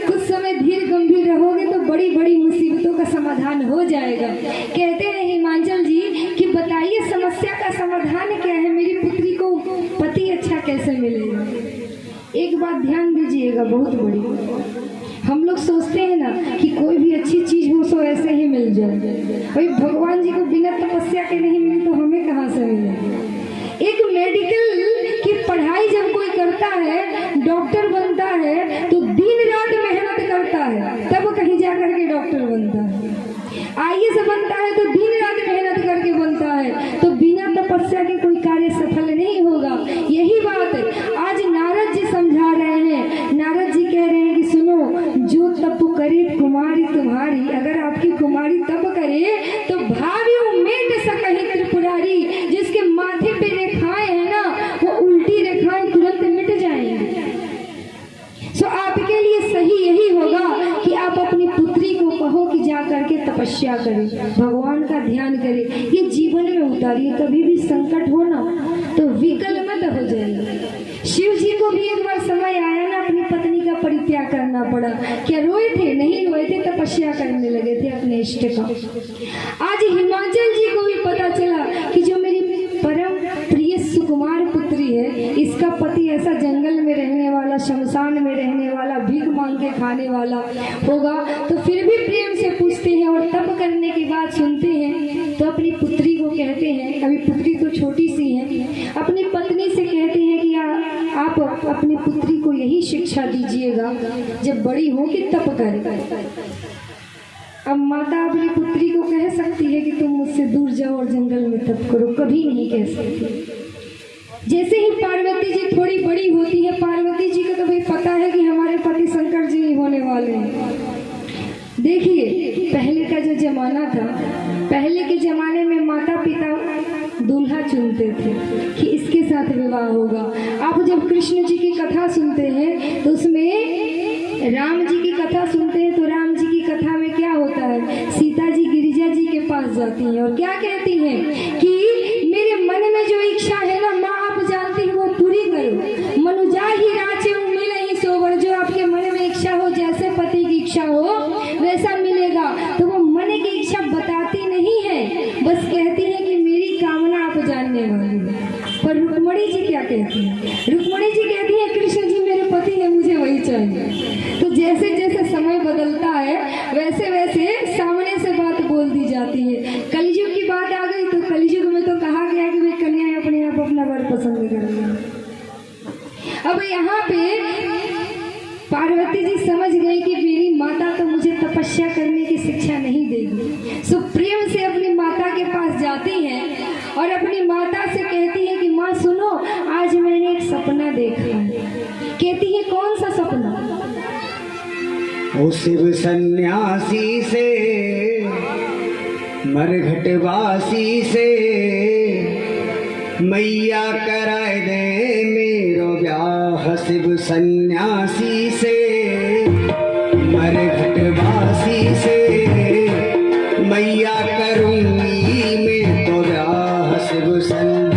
कुछ समय धीर गंभीर रहोगे तो बड़ी बड़ी मुसीबतों का समाधान हो जाएगा। कहते हैं हिमांचल जी कि बताइए समस्या का समाधान क्या है, मेरी पुत्री को पति अच्छा कैसे मिलेगा? एक बात ध्यान दीजिएगा, बहुत बड़ी, हम लोग सोचते हैं ना कि कोई भी अच्छी चीज हो सो ऐसे ही मिल जाए, भाई भगवान जी को बिना तपस्या के नहीं मिली तो हमें कहाँ से मिले? एक मेडिकल की पढ़ाई जब कोई करता है, डॉक्टर बनता है, तो दिन रात मेहनत करता है, तब कहीं जा करके डॉक्टर बनता है। IAS बनता है तो दिन रात मेहनत करके बनता है, तो बिना तपस्या के कोई कार्य सफल नहीं होगा। यही बात आज नारद जी समझा रहे हैं। नारद जी कह रहे हैं कि सुनो, जो तप करे कुमारी तुम्हारी, अगर आपकी कुमारी तप करे तो भावियों मेट सकहि त्रिपुरारी, जिसके माथे पे रेखाएं है ना, वो उल्टी रेखाएं तुरंत मिट जाएंगी। सो आपके लिए सही यही होगा कि आप अपनी पुत्री को कहो कि जा करके तपस्या करे, भगवान का ध्यान करे, ये जीवन में उतारिए। कभी भी संकट हो ना तो विकल मत हो जाइए। शिव जी को भी एक बार समय आया ना अपनी पत्नी का परित्याग करना, करना पड़ा। क्या रोए थे? नहीं रोए थे, तपस्या करने लगे थे अपने इष्ट का। आज हिमाचल जी को भी पता चला कि जो मेरी परम प्रिय सुकुमार पुत्री है, इसका पति ऐसा जंगल में रहने वाला, शमशान में रहने वाला, भीख मांग के खाने वाला होगा। तो फिर भी प्रेम से पूछते हैं और तप करने के बाद सुनते हैं तो अपनी पुत्री को कहते हैं, अभी पुत्री तो छोटी सी है, अपनी पत्नी से कहते हैं कि आप अपनी पुत्री को यही शिक्षा दीजिएगा जब बड़ी हो कि तप करे। अब माता अपनी पुत्री को कह सकती है कि तुम मुझसे दूर जाओ और जंगल में तप करो, कभी नहीं कह सकती। जैसे ही पार्वती जी थोड़ी बड़ी होती है, पार्वती जी को तो भाई पता है कि हमारे पति शंकर जी ही होने वाले हैं। देखिए पहले का जो जमाना था, पहले के जमाने में माता पिता दूल्हा चुनते थे कि इसके साथ विवाह होगा। आप जब कृष्ण जी की कथा सुनते हैं तो उसमें राम जी की कथा सुनते हैं तो राम जी की कथा में क्या होता है, सीता जी गिरिजा जी के पास जाती हैं और क्या कहती हैं कि मेरे मन में जो इच्छा है ना माँ, आप जानती हो वो पूरी करो। मनुजा ही राचे मिले ही सोवर, जो आपके मन में इच्छा हो, जैसे पति की इच्छा हो वैसा मिलेगा। तो वो मन की इच्छा बताती नहीं है, बस कहती है कि मेरी कामना आप जानने वाली है। पर रुक्मणी जी क्या कहती है? रुक्मणी जी कहती है कृष्ण जी मेरे पति है, मुझे वही चाहिए। तो जैसे जैसे समय बदलता है वैसे वैसे सामने से बात बोल दी जाती है। कलयुग की बात आ गई तो कलयुग में तो कहा गया कि वे कन्याएं अपने आप अपना वर पसंद करेंगे। अब यहाँ पे पार्वती जी समझ गई कि मेरी माता तो मुझे तपस्या करने की शिक्षा नहीं देगी। सो प्रेम से अपनी माता के पास जाती हैं और अपनी माता से कहती है कि माँ सुनो, आज मैंने एक सपना देखा है। कहती है कौन सा सपना? ओ शिव सन्यासी से, मरघटवासी से, मैया कराए दे मेरो ब्याह। शिव सन्यासी से, मरघटवासी से, मैया करूंगी मैं तो ब्याह। शिव सन्यासी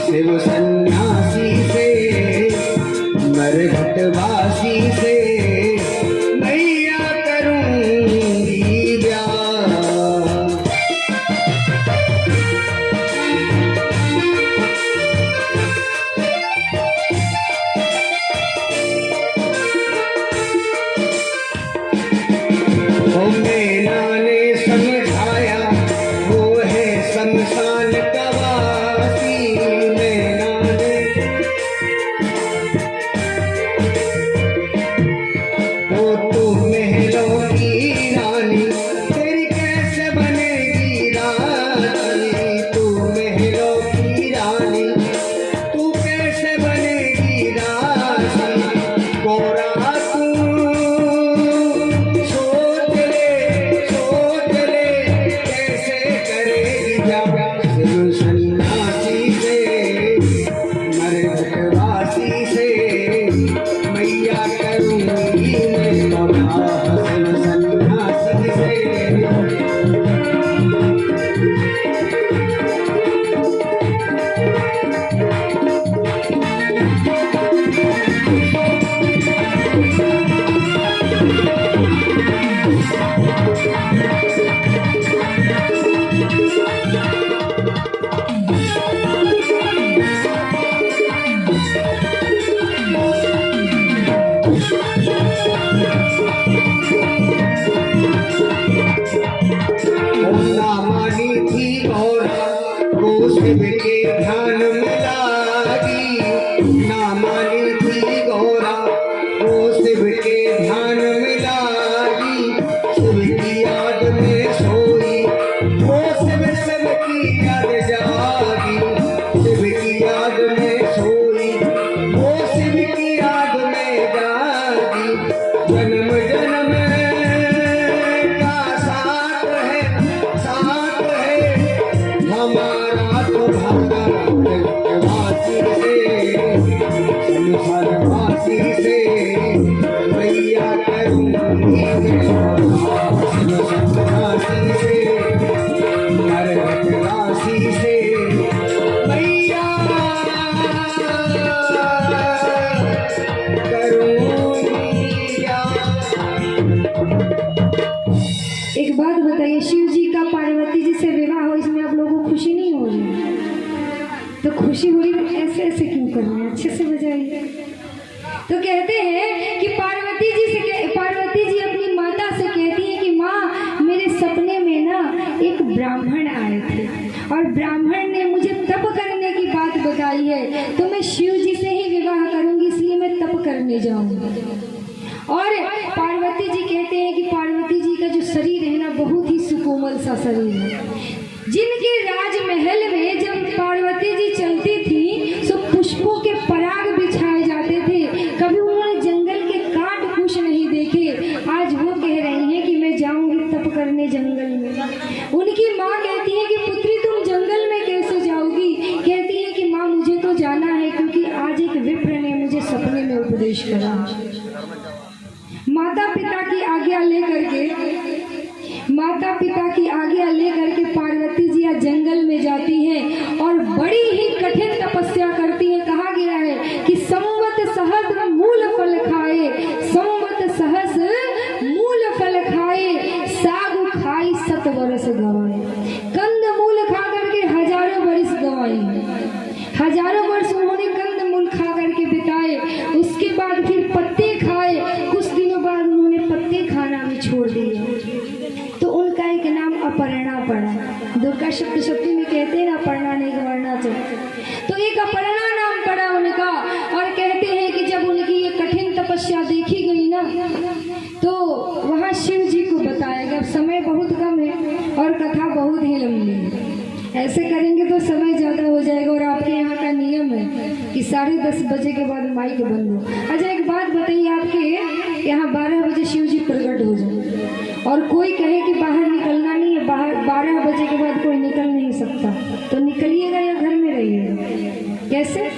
शिव सन्यासी से, मरघटवासी से, मैया करूंगी ब्याह। ओ मैना ने समझाया वो है शमशान का वासी। शिव के ध्यान में लागी, ना मानी थी गौरा वो शिव के ध्यान में लागी। शिव की याद में सोई वो शिव शिव की याद जागी। शिव की याद में सोई वो शिव की याद में जागी। जन्म जन्म का साथ है हमारा तो भगवासी से, संसारवासी से मैया राशि से नरक राशि से मैया एक बात बताइए, शिव जी का पार्वती जी से विवाह हो, इसमें आप लोगों को खुशी नहीं हो रही? तो खुशी हो रही है, ऐसे ऐसे क्यों कर रहे हैं? अच्छे से बजाइए। तो कहते हैं कि पार्वती जी अपनी माता से कहती है कि माँ, मेरे सपने में ना एक ब्राह्मण आए थे और ब्राह्मण ने मुझे तप करने की बात बताई है, तो मैं शिव जी से ही विवाह करूंगी, इसलिए मैं तप करने जाऊंगी। और पार्वती जी कहते हैं कि पार्वती जी का जो शरीर है ना, बहुत ही सुकोमल सा शरीर है। जिनके राजमहल में जब पार्वती जी चलती थी तो पुष्पों के पराग बिछाए जाते थे, कभी उन्होंने जंगल के काट कुछ नहीं देखे। आज वो कह रही हैं कि मैं जाऊंगी तप करने जंगल में। उनकी माँ कहती है कि पुत्री, तुम जंगल में कैसे जाओगी? कहती है कि माँ, मुझे तो जाना है, क्योंकि आज एक विप्र ने मुझे सपने में उपदेश करा। माता पिता की आज्ञा लेकर के पार्वती जी आज जंगल में जाती हैं और बड़ी ही कठिन तपस्या करती हैं। कहा गया है कि संवत सहस्र मूल फल खाए, संवत सहस्र मूल फल खाए, साग खाई 7 वर्ष गवाए। कंद मूल खा करके हजारों वर्ष गवाए, हजारों वर्ष उन्होंने कंद मूल खा करके बिताए। उसके बाद फिर पत्ते खाए, कुछ दिनों बाद उन्होंने पत्ते खाना भी छोड़ दिया, तो उनका एक नाम अपर्णा पड़ा। दुर्गा सप्तशती में कहते हैं ना, अपर्णा नहीं गवर्णा चाहिए, तो एक अपर्णा नाम पड़ा उनका। और कहते हैं कि जब उनकी ये कठिन तपस्या देखी गई ना, तो वहाँ शिव जी को बताया गया। समय बहुत कम है और कथा बहुत ही लंबी है, ऐसे करेंगे तो समय ज़्यादा हो जाएगा। और आपके यहाँ का नियम है कि 10:30 बजे के बाद माइक बंद हो। अच्छा, एक बात बताइए, आपके यहाँ 12 बजे शिव जी प्रकट हो जाए और कोई कहे कि बाहर निकलना नहीं है, बाहर 12 बजे के बाद कोई निकल नहीं सकता, तो निकलिएगा या घर में रहिएगा? कैसे?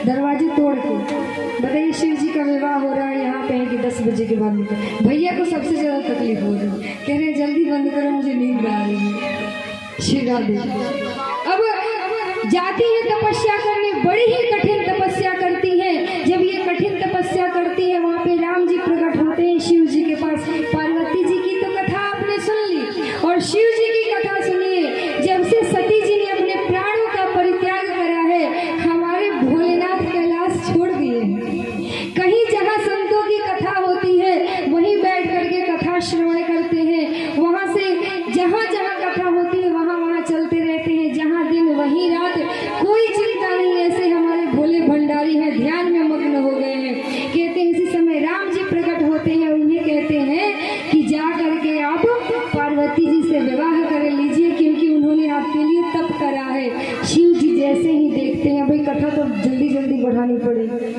दरवाजे तोड़ के। बताइए, शिव जी का विवाह हो रहा है, यहाँ पे है कि 10 बजे के बाद निकल। भैया को सबसे ज़्यादा तकलीफ हो रही है, कह रहे जल्दी बंद करो, मुझे नींद आ रही है। शिवा दे अब जाती है तपस्या करने, बड़ी ही कठिन तपस्या करती है। जब ये कठिन तपस्या करती है, वहाँ पे राम जी प्रकट होते हैं शिव जी के पास। पार्वती जी की तो कथा आपने सुन ली, और शिव जी की कथा सुनिए। जब से सती जी ने अपने प्राणों का परित्याग करा है, हमारे भोलेनाथ कैलाश छोड़ दिए हैं। कहीं जहाँ संतों की कथा होती है, वहीं बैठ करके कथा श्रवण करते हैं। वहाँ से जहाँ जहाँ कथा होती है, वहाँ वहाँ चलते रहते हैं। जहाँ दिन वहीं रात, कोई चिंता नहीं। ऐसे हमारे भोले भंडारी हैं, ध्यान में मग्न हो गए हैं। कहते हैं इसी समय राम जी प्रकट होते हैं, उन्हें कहते हैं कि जा करके आप पार्वती जी से विवाह कर लीजिए, क्योंकि उन्होंने आपके लिए तप करा है। शिव जी जैसे ही देखते हैं, भाई कथा तो जल्दी जल्दी बढ़ानी पड़ेगी।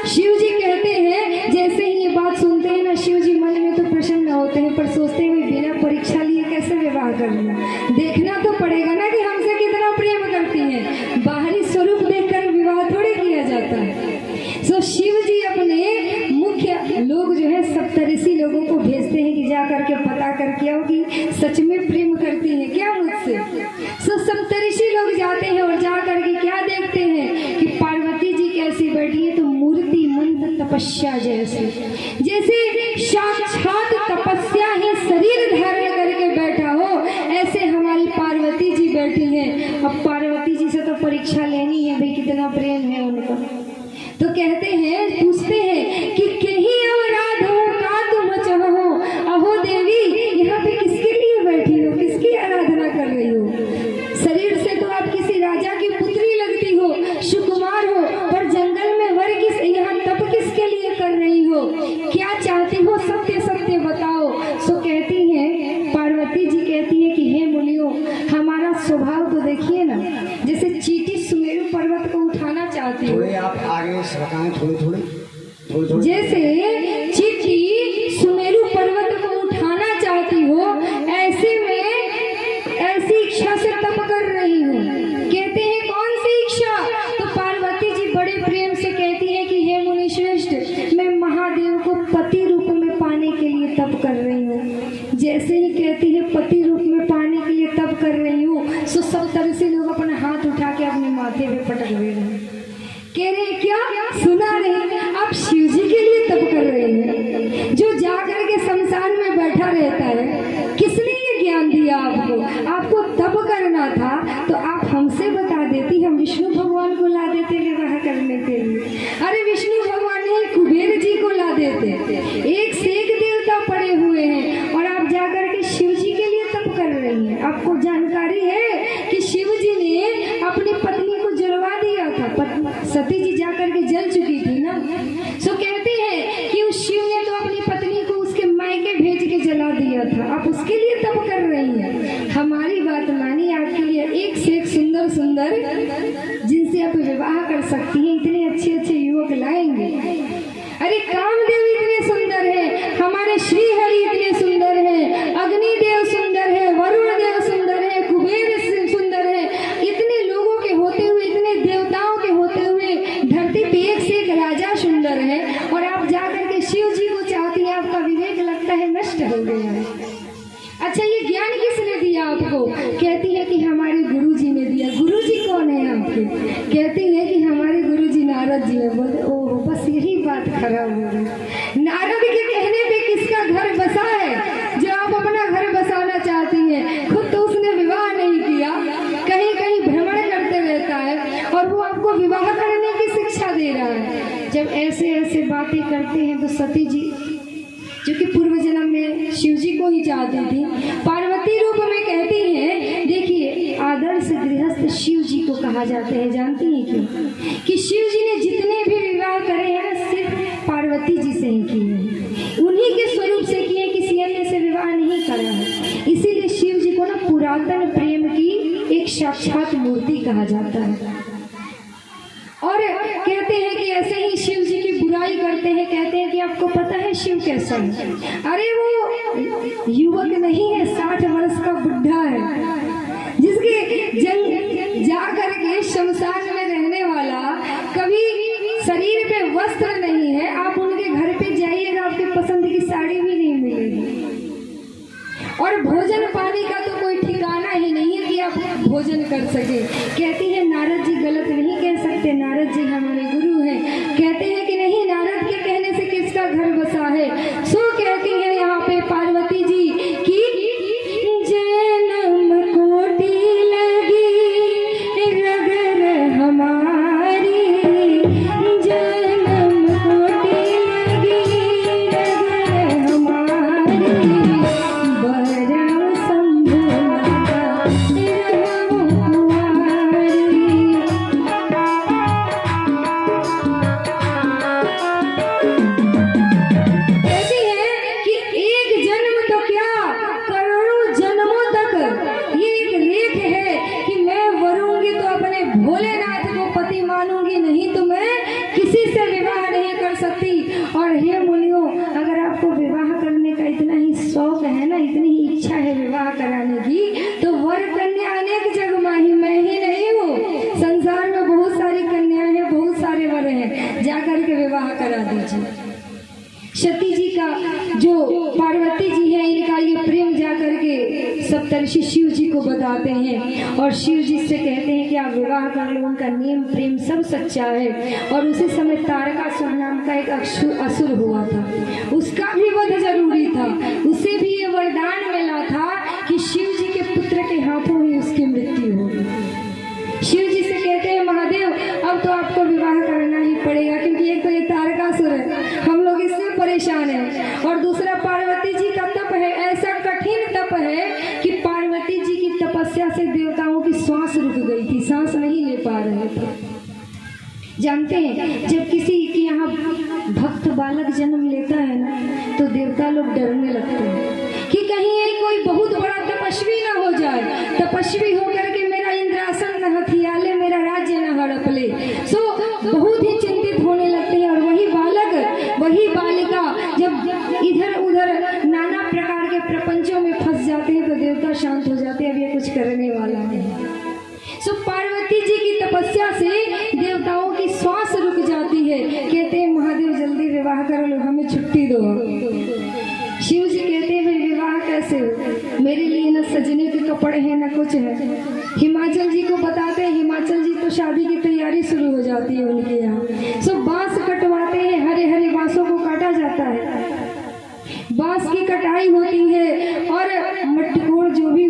शिव जी कहते हैं, जैसे ही ये बात सुनते हैं ना, शिव जी मन में तो प्रसन्न होते हैं, पर सोचते हैं बिना परीक्षा लिए कैसे विवाह करना। देखना तो पड़ेगा ना कि हमसे कितना प्रेम करती हैं। बाहरी स्वरूप देखकर विवाह थोड़े किया जाता है। सो शिव जी अपने मुख्य लोग जो है सप्तऋषि लोगों को भेजते हैं कि जा करके पता करके आओ कि सच में प्रेम करती हैं क्या मुझसे। सो सप्तऋषि लोग जाते हैं और जा करके क्या देखते हैं कि पार्वती जी कैसी बैठी है, तो मूर्ति मंत्र तपस्या जैसे साक्षात तपस्या ही शरीर धारण करके बैठा हो, ऐसे हमारी पार्वती जी बैठी हैं। अब पार्वती जी से तो परीक्षा लेनी है भाई, कितना प्रेम है उनका। तो कहते हैं, पूछते हैं कि कहीं अवराध हो का तुम चाहो, अहो देवी यहाँ पे किसके लिए बैठी हो, किसकी आराधना कर रही हो? शरीर से तो आप किसी राजा की पुत्री लगती हो, सुकुमार हो, पर जंगल में वर किस, यहाँ तप किसके लिए कर रही हो? क्या चाहती हो? सत्य सत्य बताओ। सो कहती हैं, पार्वती जी कहती है कि हे मुनियों, हमारा स्वभाव तो देखिए ना, जैसे चींटी सुमेरु पर्वत को उठाना चाहती है। थोड़े आप आगे से बताएं, थोड़े। जैसे चींटी सुमेरु पर्वत को उठाना चाहती हो, ऐसे में ऐसी इच्छा से तप कर रही हूँ। कहते हैं कौन सी इच्छा? तो पार्वती जी बड़े प्रेम से कहती है कि हे मुनि श्रेष्ठ, मैं पे पटक दे रहे हैं। कह रहे हैं क्या सुना नहीं, आप शिव जी के लिए तप कर रहे हैं, जो जाकर के शमशान में बैठा रहता है। किसने ये ज्ञान दिया आपको? आपको तप करना था तो आप हमसे बता देती, हम विष्णु भगवान को ला देते विवाह करने के लिए। अरे विष्णु भगवान नहीं, कुबेर जी को ला देते। एक से एक देवता पड़े हुए हैं और आप जाकर के शिव जी के लिए तप कर रही हैं। आपको जानकारी है कि शिव जी ने अपनी पत्नी को जलवा दिया था। सती जी जाकर के जल चुकी थी ना। सो कहते हैं कि उस शिव ने तो अपनी पत्नी को उसके मायके भेज के जला दिया था। आप उसके लिए तप कर रही हैं। हमारी बात मानी, आपके लिए एक से एक सुंदर सुंदर जिनसे आप विवाह कर सकती हैं, इतने अच्छे अच्छे युवक लाएंगे। अरे कामदेव इतने सुंदर है, हमारे श्री हरि इतने सुंदर है, अग्निदेव सुंदर है, वरुण देव सुंदर है, कुबेर सुंदर है। इतने लोगों के होते हुए, इतने देवताओं के होते हुए धरती पे एक से एक राजा सुंदर है और आप जाकर के शिव जी को चाहती हैं। आपका विवेक लगता है नष्ट हो गया है। अच्छा, ये ज्ञान किसने दिया आपको? कहती है कि हमारे गुरु जी ने दिया। गुरु जी कौन है आपके? कहती है कि हमारे गुरु जी नारद जी है। बोले ओह, बस यही बात खराब हो गई। नारद के कहने पे किसका घर बसा है जो आप अपना घर बसाना चाहती हैं? खुद तो उसने विवाह नहीं किया, कहीं कहीं भ्रमण करते रहता है और वो आपको विवाह करने की शिक्षा दे रहा है। जब ऐसे ऐसे बातें करते हैं तो सती जी, जो कि पूर्व जन्म में शिव जी को ही चाहती थी, पार्वती रूप में कहती हैं। देखिए, आदर्श गृहस्थ शिव जी को कहा जाते हैं। जानती हैं क्यों? कि शिव जी ने जितने भी विवाह करे हैं सिर्फ पार्वती जी से ही किए हैं, उन्हीं के स्वरूप से किए, किसी अन्य से विवाह नहीं करा है। इसीलिए शिव जी को ना पुरातन प्रेम की एक साक्षात मूर्ति कहा जाता है। और कहते हैं कि ऐसे ही शिव जी की बुराई करते हैं। कहते हैं कि आपको पता है शिव कैसा है? अरे वो युवक नहीं है, 60 वर्ष का बुढ़ा है, जिसके जंग जा करके शमशान में रहने वाला, कभी शरीर पे वस्त्र नहीं है। आप उनके घर पे जाइएगा, आपके पसंद की साड़ी भी नहीं मिलेगी और भोजन पानी का तो कोई ठिकाना ही नहीं है कि आप भोजन कर सके। कहती है नारद जी गलत नहीं कह सकते, नारद जी हमारे गुरु हैं। कहते हैं कि नहीं, नारद के कहने से किसका घर बसा है? सो कहती है यहाँ पे पार्वती जी की जन्म कोटि लगी रगर हमारी, जन्म कोटि लगी रगर हमारी, बरम शंभु और हे मुनियों, अगर आपको विवाह करने का इतना ही शौक है ना, इतनी ही इच्छा है विवाह कराने की, तो वर कन्या अनेक जगमाही, मैं ही नहीं हूँ। संसार में बहुत सारी कन्याएं हैं, बहुत सारे वर हैं, जाकर के विवाह करा दीजिए। सती जी का जो पार्वती जी है, इनका ये प्रेम जाकर के सप्तर्षि शिव जी को बताते हैं और शिव जी से कहते हैं कि आप विवाह कर लो। उनका नेम प्रेम सब सच्चा है। और उसी समय तारकासुर नाम का एक असुर हुआ था, उसका भी वध जरूरी था। उसे भी ये वरदान मिला था कि शिव जी के पुत्र के हाथों ही उसकी मृत्यु होगी। शिव जी से कहते हैं महादेव, अब तो आपको विवाह करना ही पड़ेगा, क्योंकि एक तो ये तारकासुर है, हम लोग इससे परेशान हैं, और दूसरा पार्वती जी का तप है, ऐसा कठिन तप है कि पार्वती जी की तपस्या से देवताओं की सांस रुक गई थी, सांस नहीं ले पा रहे थे। जानते हैं, जब किसी के यहाँ भक्त बालक जन्म लेता है ना, तो देवता लोग डरने लगते हैं कि कहीं ये कोई बहुत बड़ा तपस्वी ना हो जाए, तपस्वी होकर के मेरा इंद्रासन न हथिया ले, मेरा राज्य न हड़प ले। सो बहुत ही चिंतित होने लगते हैं। और वही बालक, वही बालिका जब इधर उधर नाना प्रकार के प्रपंचों में फंस जाते हैं तो देवता शांत हो जाते हैं, अब ये कुछ करने वाला नहीं। सो पार्वती जी की तपस्या से देवताओं की श्वास रुक जाती है। कहते हैं महादेव जल्दी विवाह कर लो, हमें छुट्टी दो। शिव जी कहते हैं भाई विवाह कैसे हो, मेरे लिए न सजने के कपड़े हैं न कुछ है। हिमाचल जी को बताते हैं। हिमाचल जी तो शादी की तैयारी शुरू हो जाती है उनके यहाँ। सो बांस कटवाते हैं, हरे हरे बांसों को काटा जाता है, बांस की कटाई होती है और मटकोड़ जो भी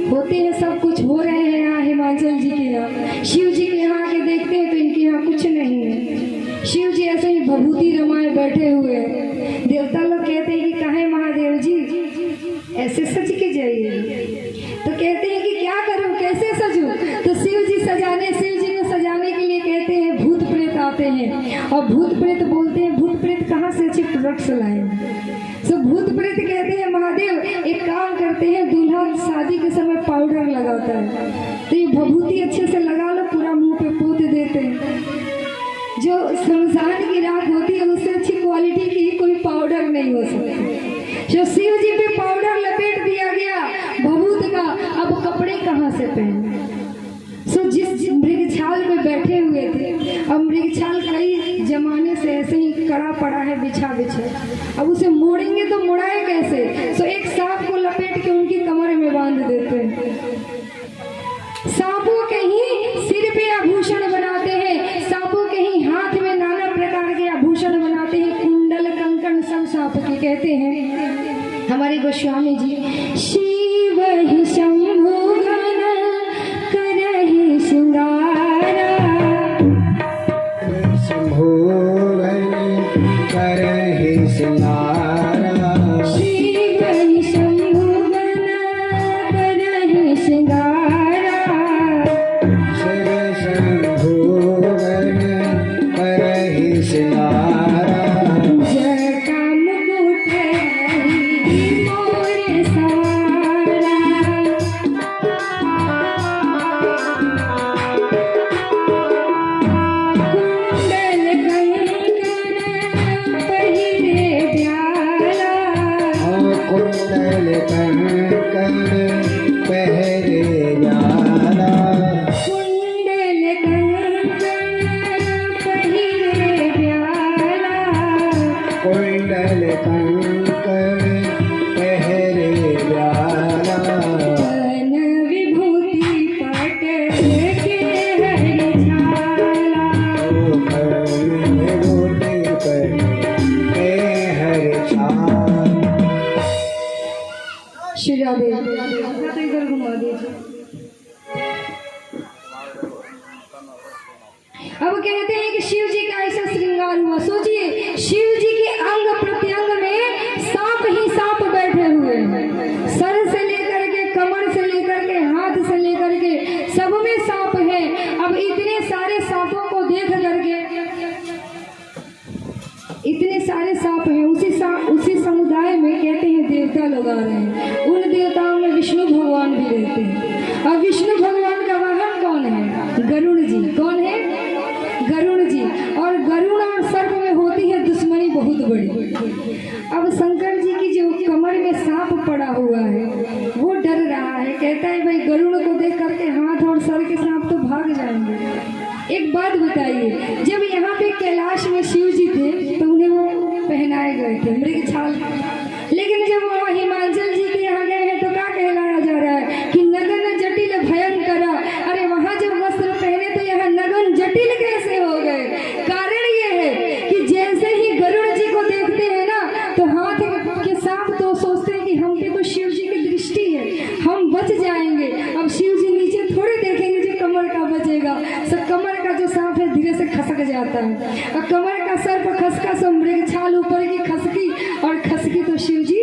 होते हैं सब कुछ हो रहे हैं यहाँ हिमाचल जी के यहाँ। शिव जी के यहाँ के देखते हैं तो इनके यहाँ कुछ नहीं है। शिव जी ऐसे ही भभूति रमाए बैठे हुए हैं। देवता लोग कहते हैं कि काहे महादेव जी ऐसे सज के जाइए, तो कहते हैं कि क्या करूं, कैसे सजूं? तो शिव जी को सजाने के लिए कहते हैं भूत प्रेत आते हैं और भूत प्रेत बोलते हैं भूत प्रेत कहाँ से अच्छे प्रोडक्ट्स लाए। तो भूत प्रेत कहते हैं महादेव एक काम करते हैं, दूल्हा शादी के समय पाउडर लगाता है तो ये भभूति अच्छे से लगा लो, पूरा मुंह पे पोत देते हैं। जो शमशान की राख होती है उससे अच्छी क्वालिटी की कोई पाउडर नहीं हो सकती। जो शिव जी पे पाउडर लपेट दिया गया भभूत का, अब कपड़े कहाँ से पहने? सो जिस मृगछाल पे बैठे हुए थे, अब मृगछाल कई जमाने से ऐसे ही कड़ा पड़ा है बिछा बिछा, अब उसे मोड़ेंगे तो मुड़ाए कैसे? सो एक सांप को लपेट के उनकी कमर में बांध देते हैं। सांपों के ही सिर पे आभूषण बनाते हैं, सांपों के ही हाथ में नाना प्रकार के आभूषण बनाते हैं, कुंडल कंकण सब सांप के कहते हैं हमारे गोस्वामी जी। शिव ही शंभु घन करहि श्रृंगारा, शंभु घन करहि श्रृंगारा, शिव ही शंभु घन करहि श्रृंगारा, शिव शंभु घन करहि श्रृंगारा, जटा मुकुट हरि मोर सारा, कुंडल कंकण पहिरे ब्याला, कुंडल कंकण पहिरे ब्याला, कुंडल कंकण पहिरे ब्याला, तन विभूति पट के हरि छाला, विभूति पर हर छाला। श्री राधे। तो इधर घुमा दीजिए। अब कहते हैं कि शिव जी का ऐसा श्रृंगार हुआ। सोचिए शिव जी के अंग प्रत्यंग में सांप ही सांप बैठे हुए हैं, सर से लेकर के कमर से लेकर के हाथ से लेकर के सब में सांप है। अब इतने सारे सांपों को देख करके, इतने सारे सांप हैं, उसी समुदाय में कहते हैं देवता लोग आ रहे हैं। उन देवताओं में विष्णु भगवान भी रहते हैं। और विष्णु भगवान का वाहन कौन है? गरुड़ जी। कौन है? गरुड़ जी। और गरुड़ और सर्प में होती है दुश्मनी बहुत बड़ी। अब शंकर जी की जो कमर में सांप पड़ा हुआ है वो डर रहा है, कहता है भाई गरुड़ को देख करके हाथ और सर के सांप तो भाग जाएंगे। एक बात बताइए, जब यहाँ पे कैलाश में शिव जी थे तो उन्हें वो पहनाए गए थे मृगछाल, लेकिन जब वो हिमाचल जी के यहाँ गए हैं तो क्या कहलाया जा रहा है कि नगन जटिल भयंकर। अरे वहाँ जब वस्त्र पहने तो यहाँ नगन जटिल कैसे हो गए? कारण ये है कि जैसे ही गरुड़ जी को देखते हैं ना तो हाथ के सांप तो सोचते हैं कि हम पे तो शिव जी की दृष्टि है, हम बच जाएंगे। अब शिव जी नीचे थोड़े देखेंगे जो कमर का बचेगा, सब कमर का जो सांप है धीरे से खसक जाता है। और कमर का सर्प खसका सो मृगछाल ऊपर की खसकी, और खसकी तो शिव जी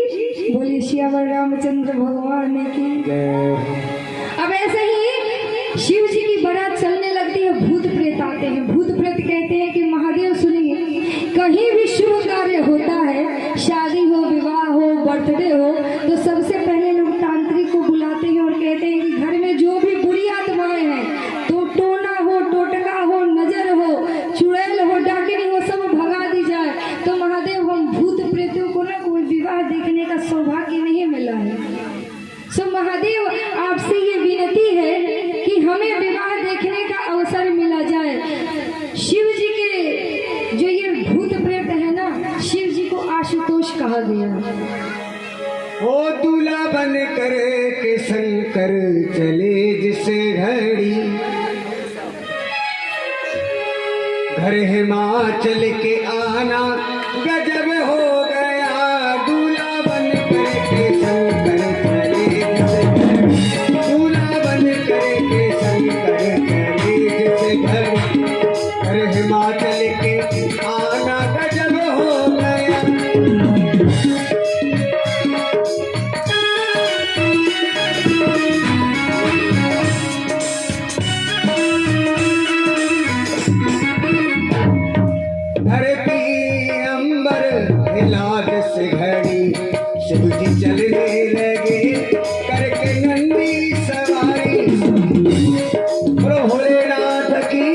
बोलिए श्यावर रामचंद्र भगवान की। अब ऐसे ही शिव जी की बारात चलने लगती है, भूत प्रेत आते हैं। भूत प्रेत कहते हैं कि महादेव सुनिए, कहीं भी शुभ कार्य होता है, शादी हो, विवाह हो, बर्थडे हो, तो सबसे पहले लोग तांत्रिक को बुलाते हैं और कहते हैं कि घर में जो भी बुरी आत्माएं हैं, तो टोना हो, टोटका हो, नजर हो, चुड़ैल हो, डाकिनी हो, सब भगा दी जाए। तो महादेव हम भूत प्रेतों को ना कोई विवाह देखने का सौभाग्य नहीं मिला है। सो महादेव आपसे ये विनती है कि हमें विवाह देखने का अवसर मिला जाए। शिव जी के जो ये भूत प्रेत है ना, शिव जी को आशुतोष कहा गया। ओ दूल्हा बन कर के शंकर चले जिस घर घर हिमाचल के आना गजब हो गया, दूल्हा बन करके शंकर चले दूल्हा बन करके शंकर चले जिस घर हिमाचल के आना गजब हो गया। धरती अंबर हिला दस घड़ी, शिव जी चलने लगे करके नंदी सवारी। बोलो भोलेनाथ की।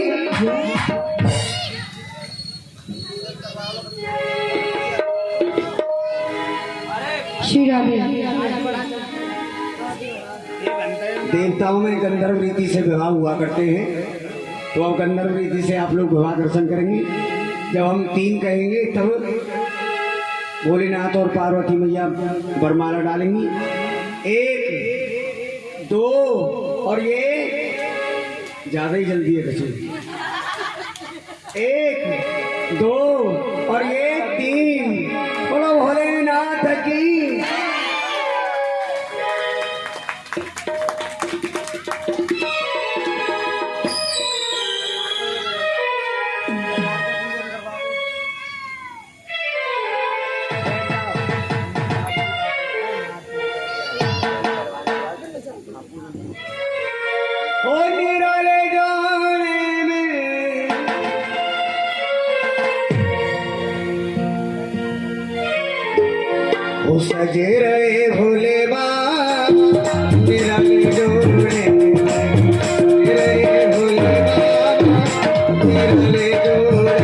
श्री राधे। देवताओं में गंधर्व रीति से विवाह हुआ करते हैं, तो अब गंधर्व रीति से आप लोग विवाह दर्शन करेंगे। जब हम 3 कहेंगे तब भोलेनाथ और पार्वती मैया वरमाला डालेंगी। 1 2 और ये ज्यादा ही जल्दी है बच्चे। 1 2 और ये 3। बोलो भोलेनाथ की। ओ निराले जाने में ओ सजे रहे भोले बाबा, निराले जोड़े रहे भोले बाबा, निराले जोड़े।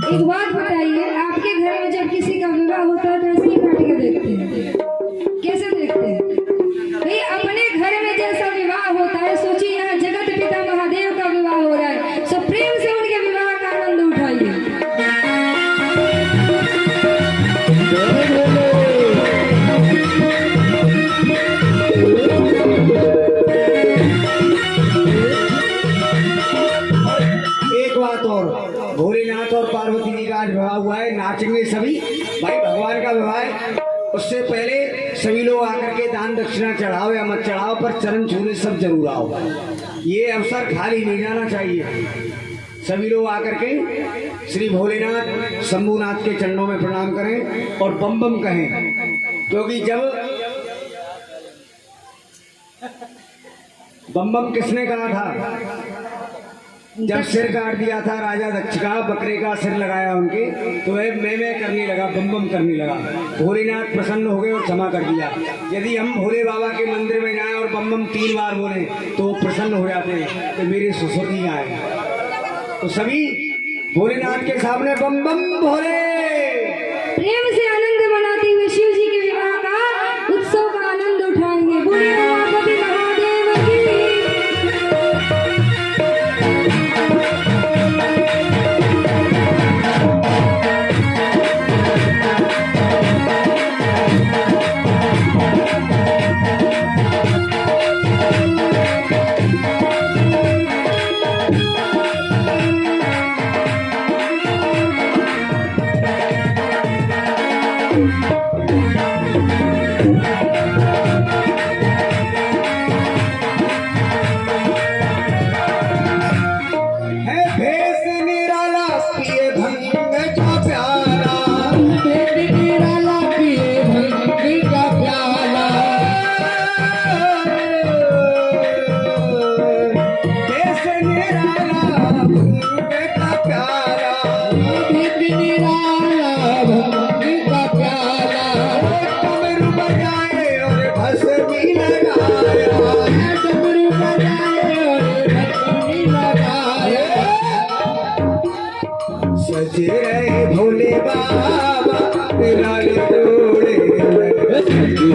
एक बात बताइए, आपके घर में जब किसी का विवाह होता है तो ऐसे ही काट के देखते हैं? कैसे देखते हैं भाई? अपने घर में जैसा विवाह होता है, सोचिए यहाँ जगत पिता महादेव का विवाह हो रहा है, सो प्रेम से उनके विवाह का आनंद उठाइए। एक बात और, भोलेनाथ और पार्वती जी का आज विवाह हुआ है, नाचेंगे सभी। भाई भगवान का विवाह है, उससे पहले सभी लोग आकर के दान दक्षिणा चढ़ाओ या मत चढ़ाओ, पर चरण छूने सब जरूर आओ। ये अवसर खाली नहीं जाना चाहिए। सभी लोग आकर के श्री भोलेनाथ शंभुनाथ के चरणों में प्रणाम करें और बम बम कहें, क्योंकि जब बम बम किसने कहा था? जब सिर काट दिया था राजा दक्ष का, बकरे का सिर लगाया उनके, तो वह मैं करने लगा, बम बम करने लगा। भोलेनाथ प्रसन्न हो गए और क्षमा कर दिया। यदि हम भोले बाबा के मंदिर में जाएं और बम बम 3 बार बोले तो वो प्रसन्न हो जाते हैं, तो मेरे ससुर जी आए। तो सभी भोलेनाथ के सामने बम बम भोले। प्रेम से आनंद मनाते हुए शिव जी के विवाह का उत्सव का आनंद उठाएंगे। बोलिए उमापति महादेव की।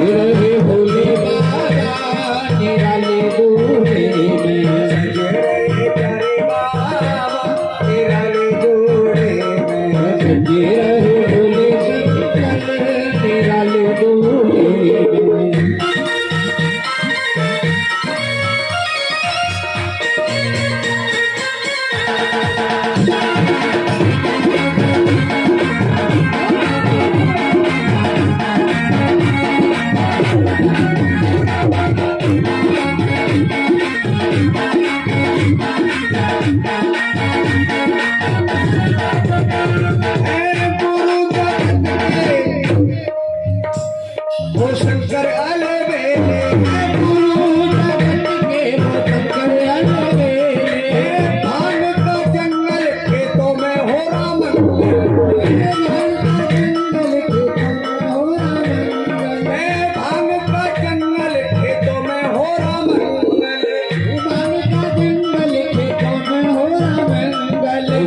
रहे भोले बाबा निराले दूल्हे में सजे रहे प्यारे बाबा निराले जोड़े में सजे रहे भोले शंकर निराले दूल्हे में वो शंकर आले बेले गुरु जगत के वो शंकर अलबेले भांग का जंगल खेतों में हो राम भांग का जंगल खेतों में हो राम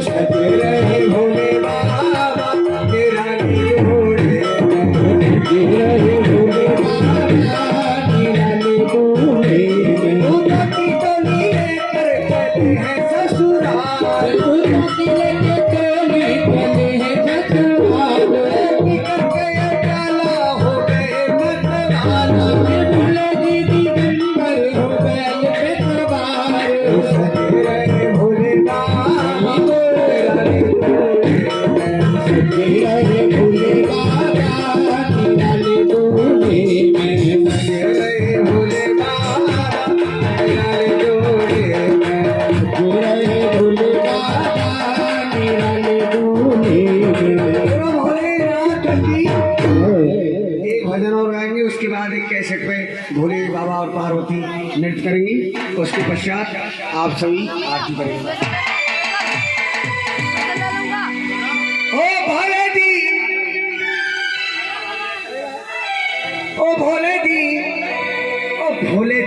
सजे रहे भोले बाबा तेरा जोड़े की टोली लेकर चले हैं ससुराल निकल गए काला हो गए मतवाला सजे रहे भोले बाबा तेरा सजे रहे भोले बाबा तेरा जोड़े में भोलेनाथ की एक भजन और गाएंगे, उसके बाद एक कैसेट पे भोले बाबा और पार्वती नृत्य करेंगी, उसके पश्चात आप सभी आरती करेंगे। ओ भोले दी, ओ भोले दी, ओ भोले